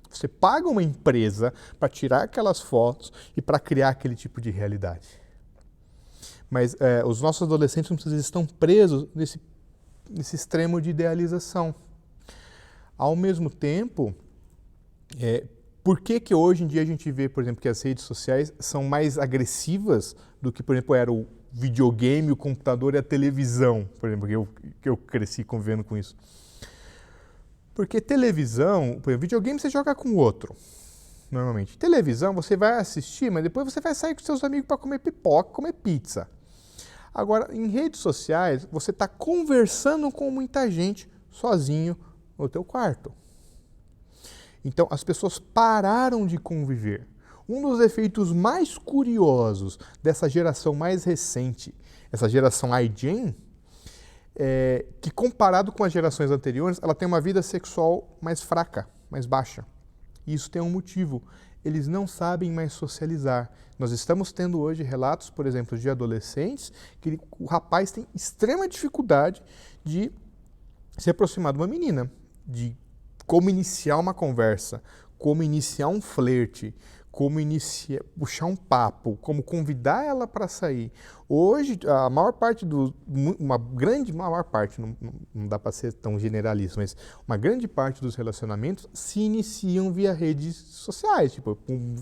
Você paga uma empresa para tirar aquelas fotos e para criar aquele tipo de realidade. Mas os nossos adolescentes muitas vezes estão presos nesse extremo de idealização. Ao mesmo tempo, por que hoje em dia a gente vê, por exemplo, que as redes sociais são mais agressivas do que, por exemplo, era o videogame, o computador e a televisão, por exemplo, que eu cresci convivendo com isso? Porque televisão, por exemplo, videogame você joga com o outro, normalmente. Televisão você vai assistir, mas depois você vai sair com seus amigos para comer pipoca, comer pizza. Agora, em redes sociais, você está conversando com muita gente sozinho no teu quarto. Então, as pessoas pararam de conviver. Um dos efeitos mais curiosos dessa geração mais recente, essa geração iGen, que comparado com as gerações anteriores, ela tem uma vida sexual mais fraca, mais baixa. E isso tem um motivo. Eles não sabem mais socializar. Nós estamos tendo hoje relatos, por exemplo, de adolescentes, que o rapaz tem extrema dificuldade de se aproximar de uma menina, de como iniciar uma conversa, como iniciar um flerte, como puxar um papo, como convidar ela para sair. Hoje, a maior parte maior parte, não dá para ser tão generalista, mas uma grande parte dos relacionamentos se iniciam via redes sociais, tipo um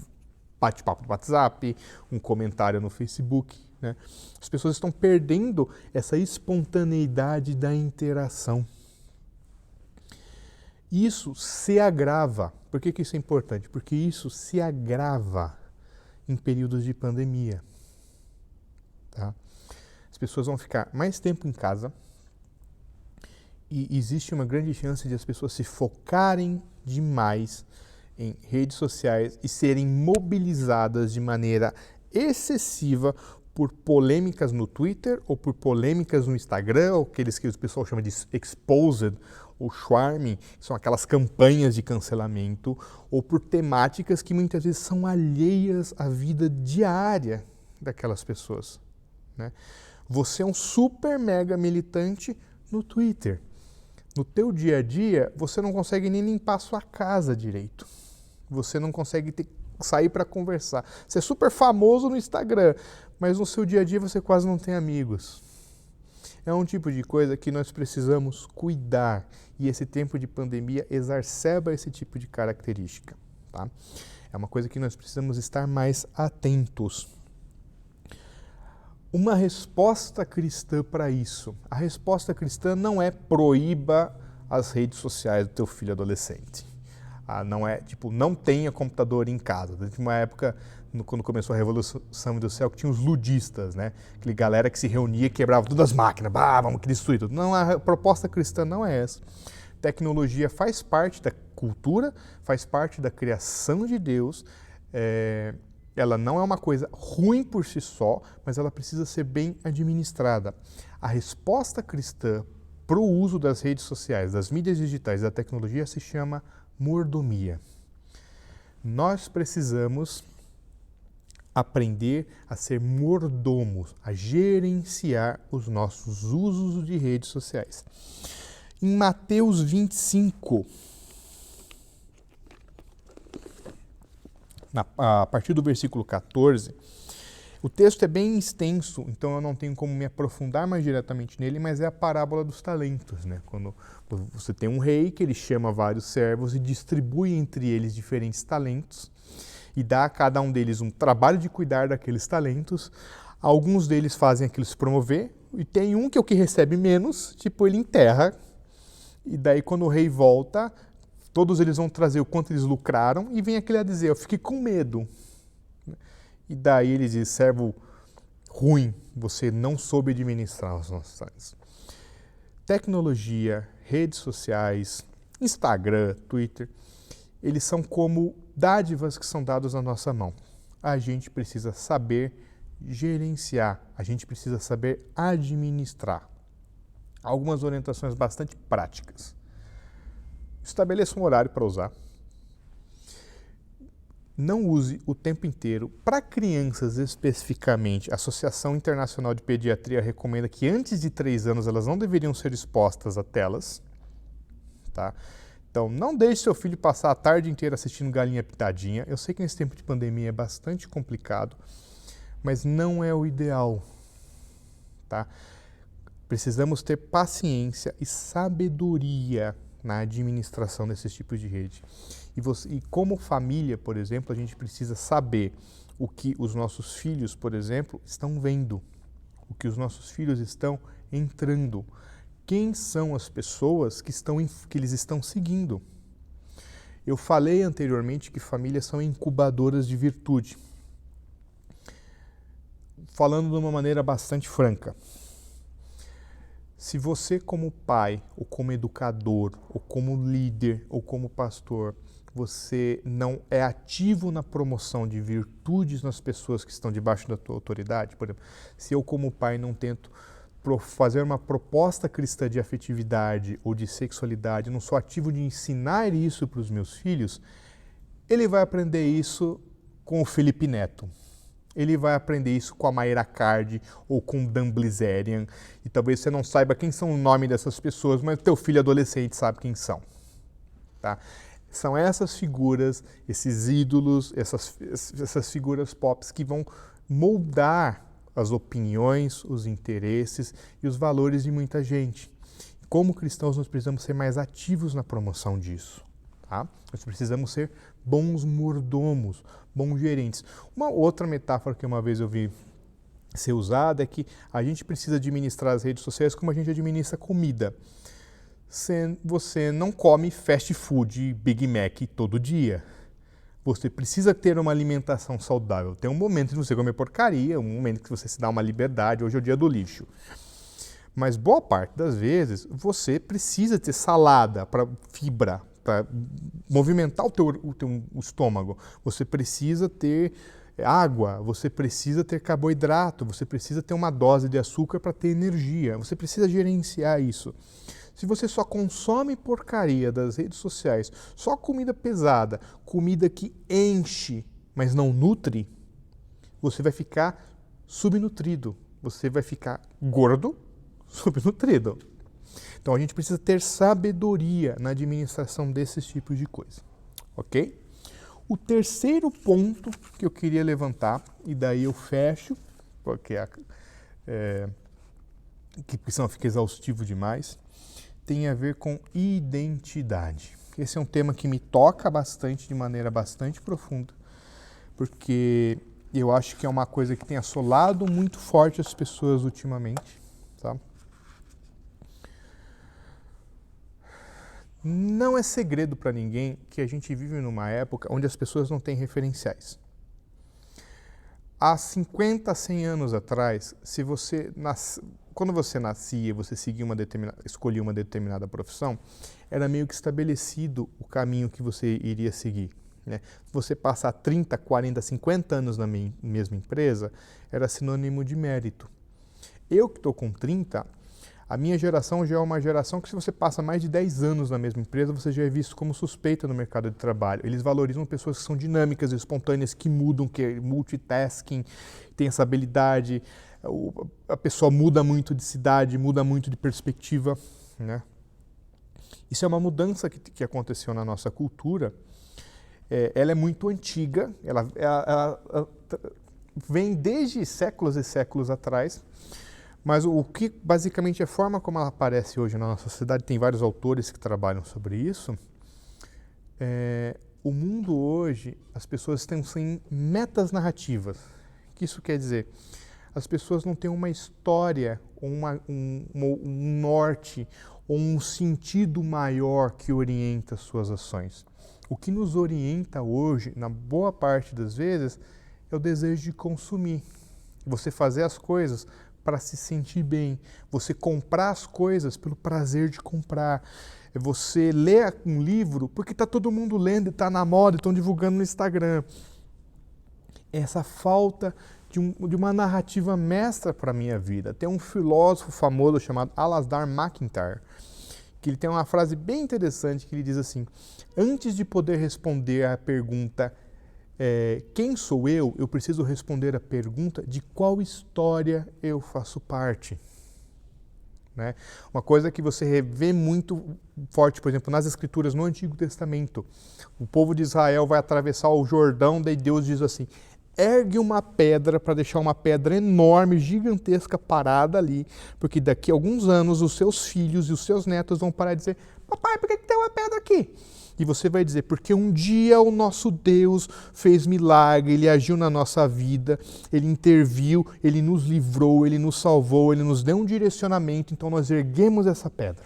bate-papo no WhatsApp, um comentário no Facebook, né? As pessoas estão perdendo essa espontaneidade da interação. Isso se agrava. Por que isso é importante? Porque isso se agrava em períodos de pandemia. Tá? As pessoas vão ficar mais tempo em casa e existe uma grande chance de as pessoas se focarem demais em redes sociais e serem mobilizadas de maneira excessiva por polêmicas no Twitter ou por polêmicas no Instagram, ou aqueles que o pessoal chama de exposed ou swarming, são aquelas campanhas de cancelamento, ou por temáticas que muitas vezes são alheias à vida diária daquelas pessoas, né? Você é um super mega militante no Twitter. No teu dia a dia, você não consegue nem limpar a sua casa direito. Você não consegue sair para conversar. Você é super famoso no Instagram, mas no seu dia a dia você quase não tem amigos. É um tipo de coisa que nós precisamos cuidar, e esse tempo de pandemia exacerba esse tipo de característica, tá? É uma coisa que nós precisamos estar mais atentos. Uma resposta cristã para isso. A resposta cristã não é proíba as redes sociais do teu filho adolescente. Não é, tipo, não tenha computador em casa. Teve uma época, quando começou a Revolução Industrial, que tinha os ludistas, né? Aquela galera que se reunia e quebrava todas as máquinas. Vamos destruir tudo. Não, a proposta cristã não é essa. Tecnologia faz parte da cultura, faz parte da criação de Deus. Ela não é uma coisa ruim por si só, mas ela precisa ser bem administrada. A resposta cristã para o uso das redes sociais, das mídias digitais, da tecnologia se chama mordomia. Nós precisamos aprender a ser mordomos, a gerenciar os nossos usos de redes sociais. Em Mateus 25, a partir do versículo 14, o texto é bem extenso, então eu não tenho como me aprofundar mais diretamente nele, mas é a parábola dos talentos, né? Quando você tem um rei que ele chama vários servos e distribui entre eles diferentes talentos e dá a cada um deles um trabalho de cuidar daqueles talentos. Alguns deles fazem aquilo se promover e tem um que é o que recebe menos, tipo ele enterra, e daí quando o rei volta, todos eles vão trazer o quanto eles lucraram e vem aquele a dizer, eu fiquei com medo. E daí ele diz, servo ruim, você não soube administrar os nossos talentos. Tecnologia, redes sociais, Instagram, Twitter, eles são como dádivas que são dadas na nossa mão. A gente precisa saber gerenciar, a gente precisa saber administrar. Algumas orientações bastante práticas. Estabeleça um horário para usar. Não use o tempo inteiro. Para crianças especificamente, a Associação Internacional de Pediatria recomenda que antes de 3 anos elas não deveriam ser expostas a telas. Tá? Então, não deixe seu filho passar a tarde inteira assistindo Galinha Pitadinha. Eu sei que nesse tempo de pandemia é bastante complicado, mas não é o ideal. Tá? Precisamos ter paciência e sabedoria na administração desses tipos de rede. E como família, por exemplo, a gente precisa saber o que os nossos filhos, por exemplo, estão vendo, o que os nossos filhos estão entrando, quem são as pessoas que eles estão seguindo. Eu falei anteriormente que famílias são incubadoras de virtude. Falando de uma maneira bastante franca, se você como pai, ou como educador, ou como líder, ou como pastor, você não é ativo na promoção de virtudes nas pessoas que estão debaixo da tua autoridade, por exemplo, se eu como pai não tento fazer uma proposta cristã de afetividade ou de sexualidade, não sou ativo de ensinar isso para os meus filhos, ele vai aprender isso com o Felipe Neto. Ele vai aprender isso com a Mayra Card ou com o Dan Bilzerian. E talvez você não saiba quem são o nome dessas pessoas, mas teu filho adolescente sabe quem são. Tá? São essas figuras, esses ídolos, essas figuras pop que vão moldar as opiniões, os interesses e os valores de muita gente. Como cristãos, nós precisamos ser mais ativos na promoção disso. Tá? Nós precisamos ser bons mordomos, bons gerentes. Uma outra metáfora que uma vez eu vi ser usada é que a gente precisa administrar as redes sociais como a gente administra comida. Você não come fast food, Big Mac todo dia. Você precisa ter uma alimentação saudável. Tem um momento que você come porcaria, um momento que você se dá uma liberdade, hoje é o dia do lixo. Mas boa parte das vezes você precisa ter salada para fibra, para movimentar o teu estômago. Você precisa ter água, você precisa ter carboidrato, você precisa ter uma dose de açúcar para ter energia. Você precisa gerenciar isso. Se você só consome porcaria das redes sociais, só comida pesada, comida que enche, mas não nutre, você vai ficar subnutrido. Você vai ficar gordo, subnutrido. Então a gente precisa ter sabedoria na administração desses tipos de coisa, ok? O terceiro ponto que eu queria levantar, e daí eu fecho, porque senão fica exaustivo demais, tem a ver com identidade. Esse é um tema que me toca bastante, de maneira bastante profunda, porque eu acho que é uma coisa que tem assolado muito forte as pessoas ultimamente, tá? Não é segredo para ninguém que a gente vive numa época onde as pessoas não têm referenciais. Há 50, 100 anos atrás, quando você nascia, você escolhia uma determinada profissão, era meio que estabelecido o caminho que você iria seguir, né? Você passar 30, 40, 50 anos na mesma empresa, era sinônimo de mérito. Eu que estou com 30, a minha geração já é uma geração que, se você passa mais de 10 anos na mesma empresa, você já é visto como suspeita no mercado de trabalho. Eles valorizam pessoas que são dinâmicas, espontâneas, que mudam, que é multitasking, tem essa habilidade. A pessoa muda muito de cidade, muda muito de perspectiva, né? Isso é uma mudança que aconteceu na nossa cultura. Ela é muito antiga, ela vem desde séculos e séculos atrás. Mas o que basicamente a forma como ela aparece hoje na nossa sociedade, tem vários autores que trabalham sobre isso. O mundo hoje, as pessoas estão sem metas narrativas. O que isso quer dizer? As pessoas não têm uma história, um norte, ou um sentido maior que orienta as suas ações. O que nos orienta hoje, na boa parte das vezes, é o desejo de consumir. Você fazer as coisas para se sentir bem, você comprar as coisas pelo prazer de comprar, você ler um livro porque está todo mundo lendo e está na moda, estão divulgando no Instagram. Essa falta de uma narrativa mestra para a minha vida. Tem um filósofo famoso chamado Alasdair MacIntyre, que ele tem uma frase bem interessante, que ele diz assim: antes de poder responder à pergunta quem sou eu preciso responder a pergunta de qual história eu faço parte. Né? Uma coisa que você vê muito forte, por exemplo, nas Escrituras, no Antigo Testamento. O povo de Israel vai atravessar o Jordão, daí Deus diz assim: ergue uma pedra, para deixar uma pedra enorme, gigantesca, parada ali, porque daqui a alguns anos os seus filhos e os seus netos vão parar e dizer: papai, por que tem uma pedra aqui? E você vai dizer: porque um dia o nosso Deus fez milagre, Ele agiu na nossa vida, Ele interviu, Ele nos livrou, Ele nos salvou, Ele nos deu um direcionamento, então nós erguemos essa pedra.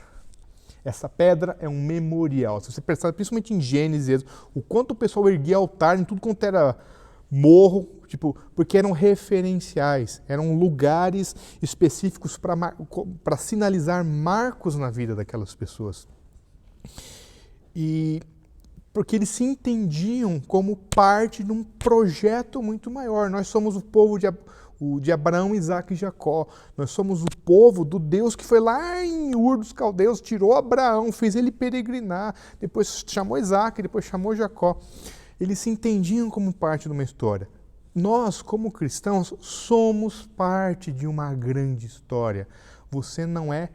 Essa pedra é um memorial. Se você prestar, principalmente em Gênesis, o quanto o pessoal erguia altar em tudo quanto era morro, porque eram referenciais, eram lugares específicos para sinalizar marcos na vida daquelas pessoas. E porque eles se entendiam como parte de um projeto muito maior. Nós somos o povo de Abraão, Isaac e Jacó. Nós somos o povo do Deus que foi lá em Ur dos Caldeus, tirou Abraão, fez ele peregrinar, depois chamou Isaac, depois chamou Jacó. Eles se entendiam como parte de uma história. Nós, como cristãos, somos parte de uma grande história. Você não é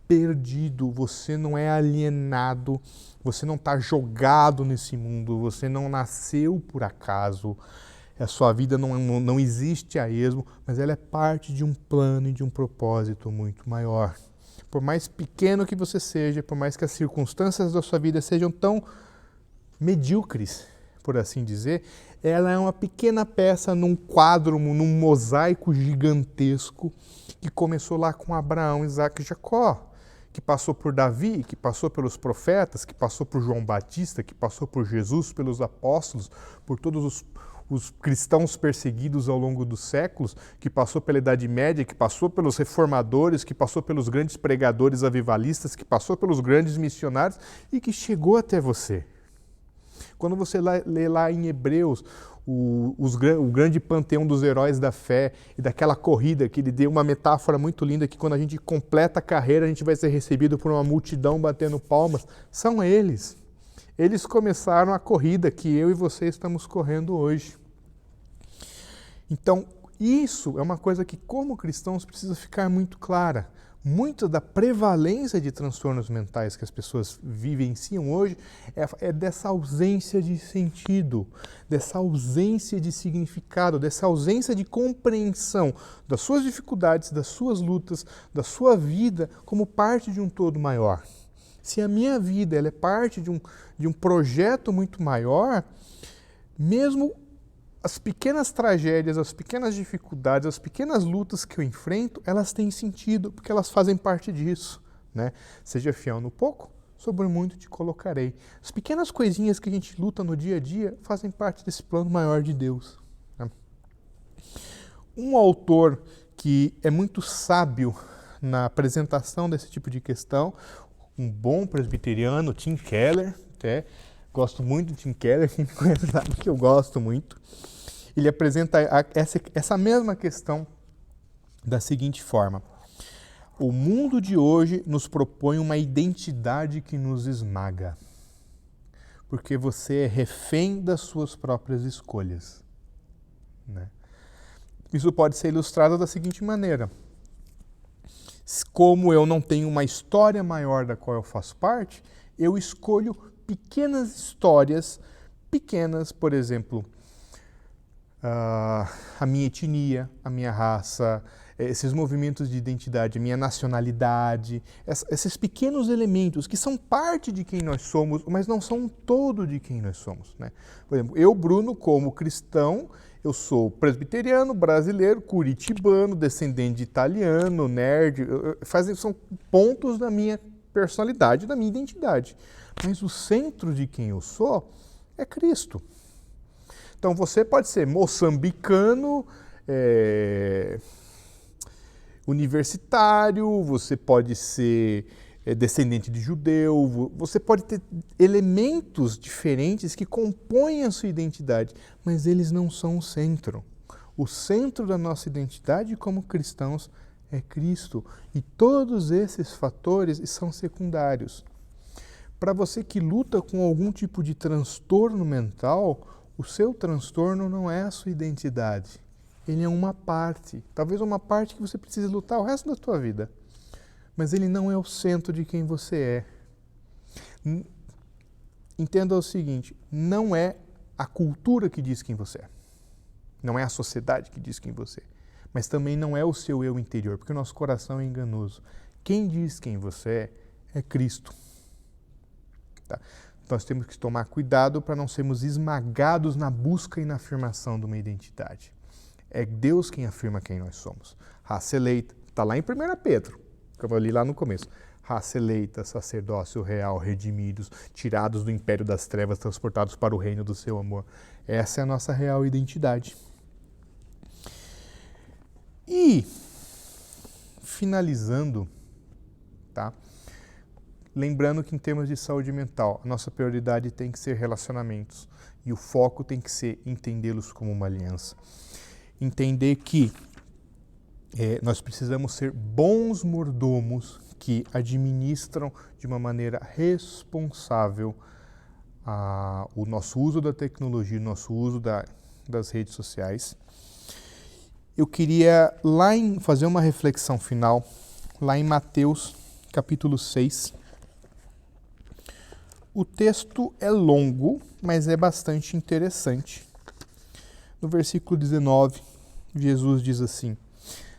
perdido, você não é alienado, você não está jogado nesse mundo, você não nasceu por acaso, a sua vida não existe a esmo, mas ela é parte de um plano e de um propósito muito maior. Por mais pequeno que você seja, por mais que as circunstâncias da sua vida sejam tão medíocres, por assim dizer, ela é uma pequena peça num quadro, num mosaico gigantesco que começou lá com Abraão, Isaac e Jacó, que passou por Davi, que passou pelos profetas, que passou por João Batista, que passou por Jesus, pelos apóstolos, por todos os cristãos perseguidos ao longo dos séculos, que passou pela Idade Média, que passou pelos reformadores, que passou pelos grandes pregadores avivalistas, que passou pelos grandes missionários e que chegou até você. Quando você lê lá em Hebreus o grande panteão dos heróis da fé e daquela corrida, que ele deu uma metáfora muito linda, que quando a gente completa a carreira, a gente vai ser recebido por uma multidão batendo palmas, são eles. Eles começaram a corrida que eu e você estamos correndo hoje. Então, isso é uma coisa que, como cristãos, precisa ficar muito clara. Muita da prevalência de transtornos mentais que as pessoas vivenciam hoje é dessa ausência de sentido, dessa ausência de significado, dessa ausência de compreensão das suas dificuldades, das suas lutas, da sua vida como parte de um todo maior. Se a minha vida ela é parte de um projeto muito maior, mesmo as pequenas tragédias, as pequenas dificuldades, as pequenas lutas que eu enfrento, elas têm sentido, porque elas fazem parte disso, né? Seja fiel no pouco, sobre muito te colocarei. As pequenas coisinhas que a gente luta no dia a dia fazem parte desse plano maior de Deus. Né? Um autor que é muito sábio na apresentação desse tipo de questão, um bom presbiteriano, Tim Keller, até gosto muito do Tim Keller, quem me conhece sabe que eu gosto muito. Ele apresenta essa mesma questão da seguinte forma: o mundo de hoje nos propõe uma identidade que nos esmaga, porque você é refém das suas próprias escolhas. Né? Isso pode ser ilustrado da seguinte maneira: como eu não tenho uma história maior da qual eu faço parte, eu escolho pequenas histórias, pequenas, por exemplo, a minha etnia, a minha raça, esses movimentos de identidade, a minha nacionalidade, esses pequenos elementos que são parte de quem nós somos, mas não são todo de quem nós somos. Né? Por exemplo, eu, Bruno, como cristão, eu sou presbiteriano, brasileiro, curitibano, descendente de italiano, nerd, são pontos da minha personalidade, da minha identidade. Mas o centro de quem eu sou é Cristo. Então você pode ser moçambicano, universitário, você pode ser descendente de judeu, você pode ter elementos diferentes que compõem a sua identidade, mas eles não são o centro. O centro da nossa identidade como cristãos é Cristo. E todos esses fatores são secundários. Para você que luta com algum tipo de transtorno mental, o seu transtorno não é a sua identidade. Ele é uma parte, talvez uma parte que você precise lutar o resto da sua vida. Mas ele não é o centro de quem você é. Entenda o seguinte, não é a cultura que diz quem você é. Não é a sociedade que diz quem você é. Mas também não é o seu eu interior, porque o nosso coração é enganoso. Quem diz quem você é Cristo. Tá? Nós temos que tomar cuidado para não sermos esmagados na busca e na afirmação de uma identidade. É Deus quem afirma quem nós somos. Raça eleita, está lá em 1 Pedro, como eu li lá no começo. Raça eleita, sacerdócio real, redimidos, tirados do império das trevas, transportados para o reino do seu amor. Essa é a nossa real identidade. E, finalizando, tá? Lembrando que em termos de saúde mental, a nossa prioridade tem que ser relacionamentos e o foco tem que ser entendê-los como uma aliança. Entender que nós precisamos ser bons mordomos que administram de uma maneira responsável o nosso uso da tecnologia, o nosso uso das redes sociais. Eu queria fazer uma reflexão final, lá em Mateus, capítulo 6. O texto é longo, mas é bastante interessante. No versículo 19, Jesus diz assim: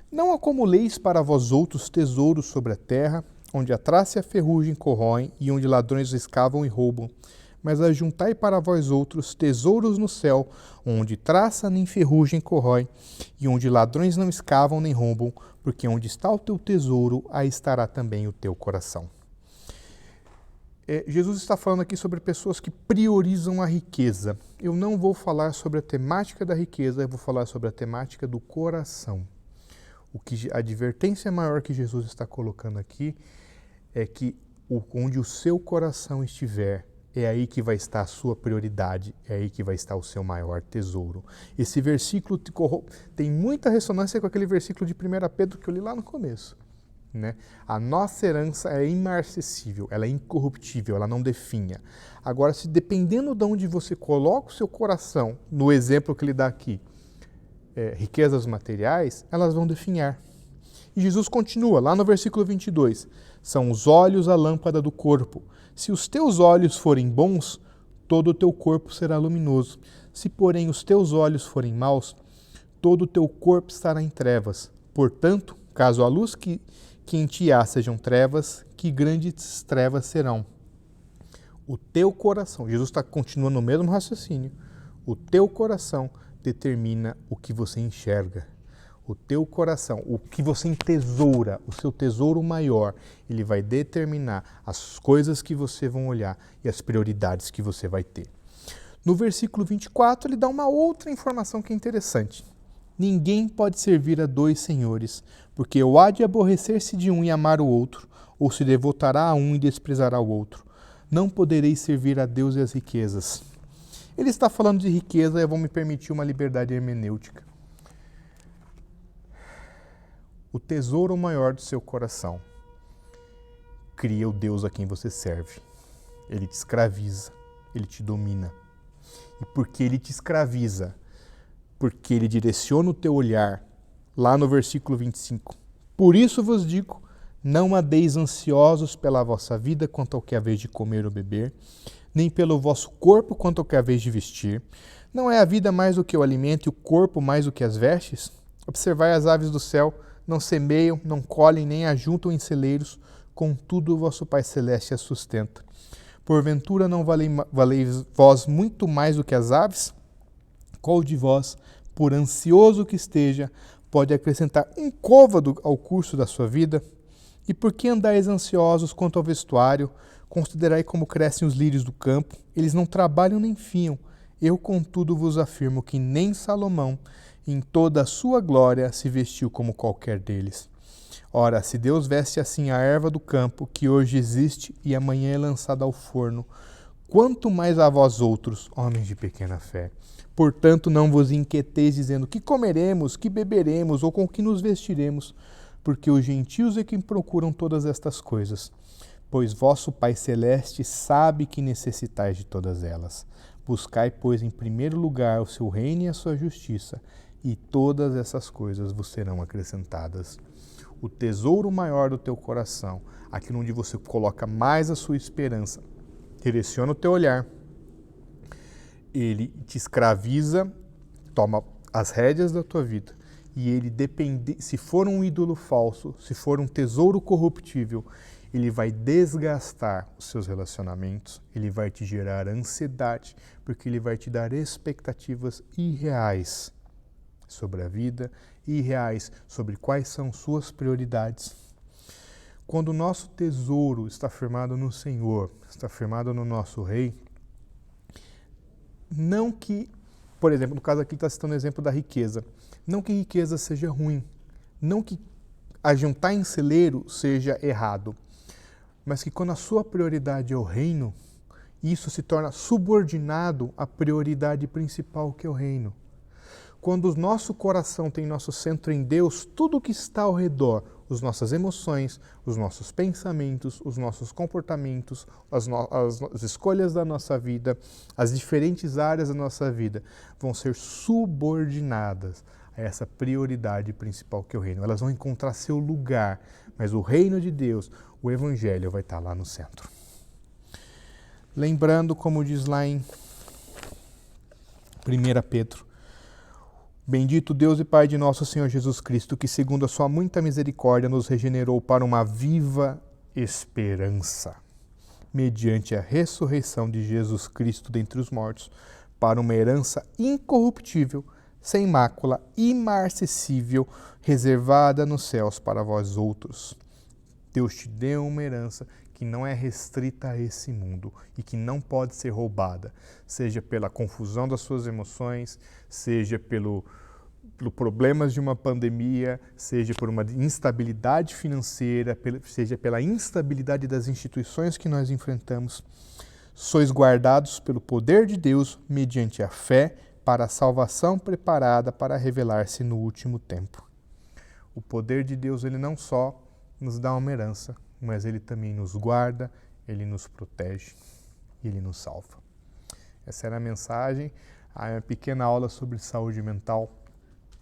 Não acumuleis para vós outros tesouros sobre a terra, onde a traça e a ferrugem corroem, e onde ladrões escavam e roubam. Mas ajuntai para vós outros tesouros no céu, onde traça nem ferrugem corrói, e onde ladrões não escavam nem roubam, porque onde está o teu tesouro, aí estará também o teu coração. Jesus está falando aqui sobre pessoas que priorizam a riqueza. Eu não vou falar sobre a temática da riqueza, eu vou falar sobre a temática do coração. A advertência maior que Jesus está colocando aqui é que onde o seu coração estiver, é aí que vai estar a sua prioridade, é aí que vai estar o seu maior tesouro. Esse versículo tem muita ressonância com aquele versículo de 1 Pedro que eu li lá no começo. Né? A nossa herança é imarcessível, ela é incorruptível, ela não definha. Agora, se dependendo de onde você coloca o seu coração, no exemplo que ele dá aqui, riquezas materiais, elas vão definhar. E Jesus continua, lá no versículo 22, são os olhos a lâmpada do corpo. Se os teus olhos forem bons, todo o teu corpo será luminoso. Se, porém, os teus olhos forem maus, todo o teu corpo estará em trevas. Portanto, caso a luz que em ti há sejam trevas, que grandes trevas serão. O teu coração, Jesus está continuando no mesmo raciocínio, o teu coração determina o que você enxerga. O teu coração, o que você entesoura, o seu tesouro maior, ele vai determinar as coisas que você vai olhar e as prioridades que você vai ter. No versículo 24, ele dá uma outra informação que é interessante. Ninguém pode servir a dois senhores, porque ou há de aborrecer-se de um e amar o outro, ou se devotará a um e desprezará o outro. Não podereis servir a Deus e as riquezas. Ele está falando de riqueza e eu vou me permitir uma liberdade hermenêutica. O tesouro maior do seu coração cria o Deus a quem você serve. Ele te escraviza, ele te domina. E porque ele te escraviza, porque ele direciona o teu olhar, lá no versículo 25. Por isso vos digo, não andeis ansiosos pela vossa vida quanto ao que haveis de comer ou beber, nem pelo vosso corpo quanto ao que haveis de vestir. Não é a vida mais do que o alimento e o corpo mais do que as vestes? Observai as aves do céu, não semeiam, não colhem, nem ajuntam em celeiros, contudo o vosso Pai Celeste as sustenta. Porventura não valeis vós muito mais do que as aves? Qual de vós, por ansioso que esteja, pode acrescentar um côvado ao curso da sua vida? E por que andais ansiosos quanto ao vestuário? Considerai como crescem os lírios do campo, eles não trabalham nem fiam. Eu, contudo, vos afirmo que nem Salomão, em toda a sua glória, se vestiu como qualquer deles. Ora, se Deus veste assim a erva do campo, que hoje existe e amanhã é lançada ao forno, quanto mais a vós outros, homens de pequena fé. Portanto, não vos inquieteis dizendo que comeremos, que beberemos ou com que nos vestiremos, porque os gentios é quem procuram todas estas coisas. Pois vosso Pai Celeste sabe que necessitais de todas elas. Buscai, pois, em primeiro lugar o seu reino e a sua justiça, e todas essas coisas vos serão acrescentadas. O tesouro maior do teu coração, aquilo onde você coloca mais a sua esperança, direciona o teu olhar, ele te escraviza, toma as rédeas da tua vida, e ele depende, se for um ídolo falso, se for um tesouro corruptível, ele vai desgastar os seus relacionamentos, ele vai te gerar ansiedade, porque ele vai te dar expectativas irreais sobre a vida, irreais sobre quais são suas prioridades. Quando o nosso tesouro está firmado no Senhor, está firmado no nosso Rei, não que, por exemplo, no caso aqui está citando o exemplo da riqueza, não que riqueza seja ruim, não que ajuntar em celeiro seja errado, mas que quando a sua prioridade é o reino, isso se torna subordinado à prioridade principal que é o reino. Quando o nosso coração tem nosso centro em Deus, tudo o que está ao redor, as nossas emoções, os nossos pensamentos, os nossos comportamentos, as escolhas da nossa vida, as diferentes áreas da nossa vida, vão ser subordinadas a essa prioridade principal que é o reino. Elas vão encontrar seu lugar, mas o reino de Deus, o Evangelho, vai estar lá no centro. Lembrando, como diz lá em 1 Pedro, bendito Deus e Pai de nosso Senhor Jesus Cristo, que segundo a sua muita misericórdia nos regenerou para uma viva esperança, mediante a ressurreição de Jesus Cristo dentre os mortos, para uma herança incorruptível, sem mácula, imarcessível, reservada nos céus para vós outros. Deus te deu uma herança que não é restrita a esse mundo e que não pode ser roubada, seja pela confusão das suas emoções, seja pelo problemas de uma pandemia, seja por uma instabilidade financeira, seja pela instabilidade das instituições que nós enfrentamos. Sois guardados pelo poder de Deus mediante a fé para a salvação preparada para revelar-se no último tempo. O poder de Deus, ele não só nos dá uma herança, mas ele também nos guarda, ele nos protege e ele nos salva. Essa era a mensagem, a pequena aula sobre saúde mental.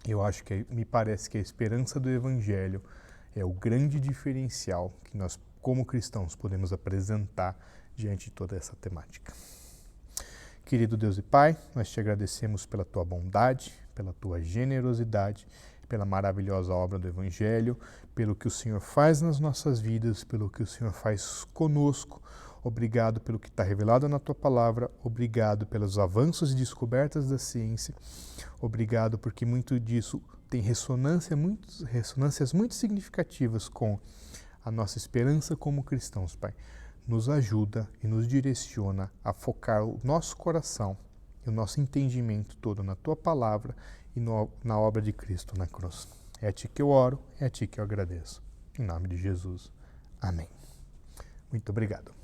Eu acho que, me parece que a esperança do Evangelho é o grande diferencial que nós, como cristãos, podemos apresentar diante de toda essa temática. Querido Deus e Pai, nós te agradecemos pela tua bondade, pela tua generosidade, pela maravilhosa obra do Evangelho, pelo que o Senhor faz nas nossas vidas, pelo que o Senhor faz conosco. Obrigado pelo que está revelado na Tua Palavra, obrigado pelos avanços e descobertas da ciência, obrigado porque muito disso tem ressonâncias muito significativas com a nossa esperança como cristãos, Pai. Nos ajuda e nos direciona a focar o nosso coração e o nosso entendimento todo na Tua Palavra e na obra de Cristo na cruz. É a Ti que eu oro, é a Ti que eu agradeço. Em nome de Jesus. Amém. Muito obrigado.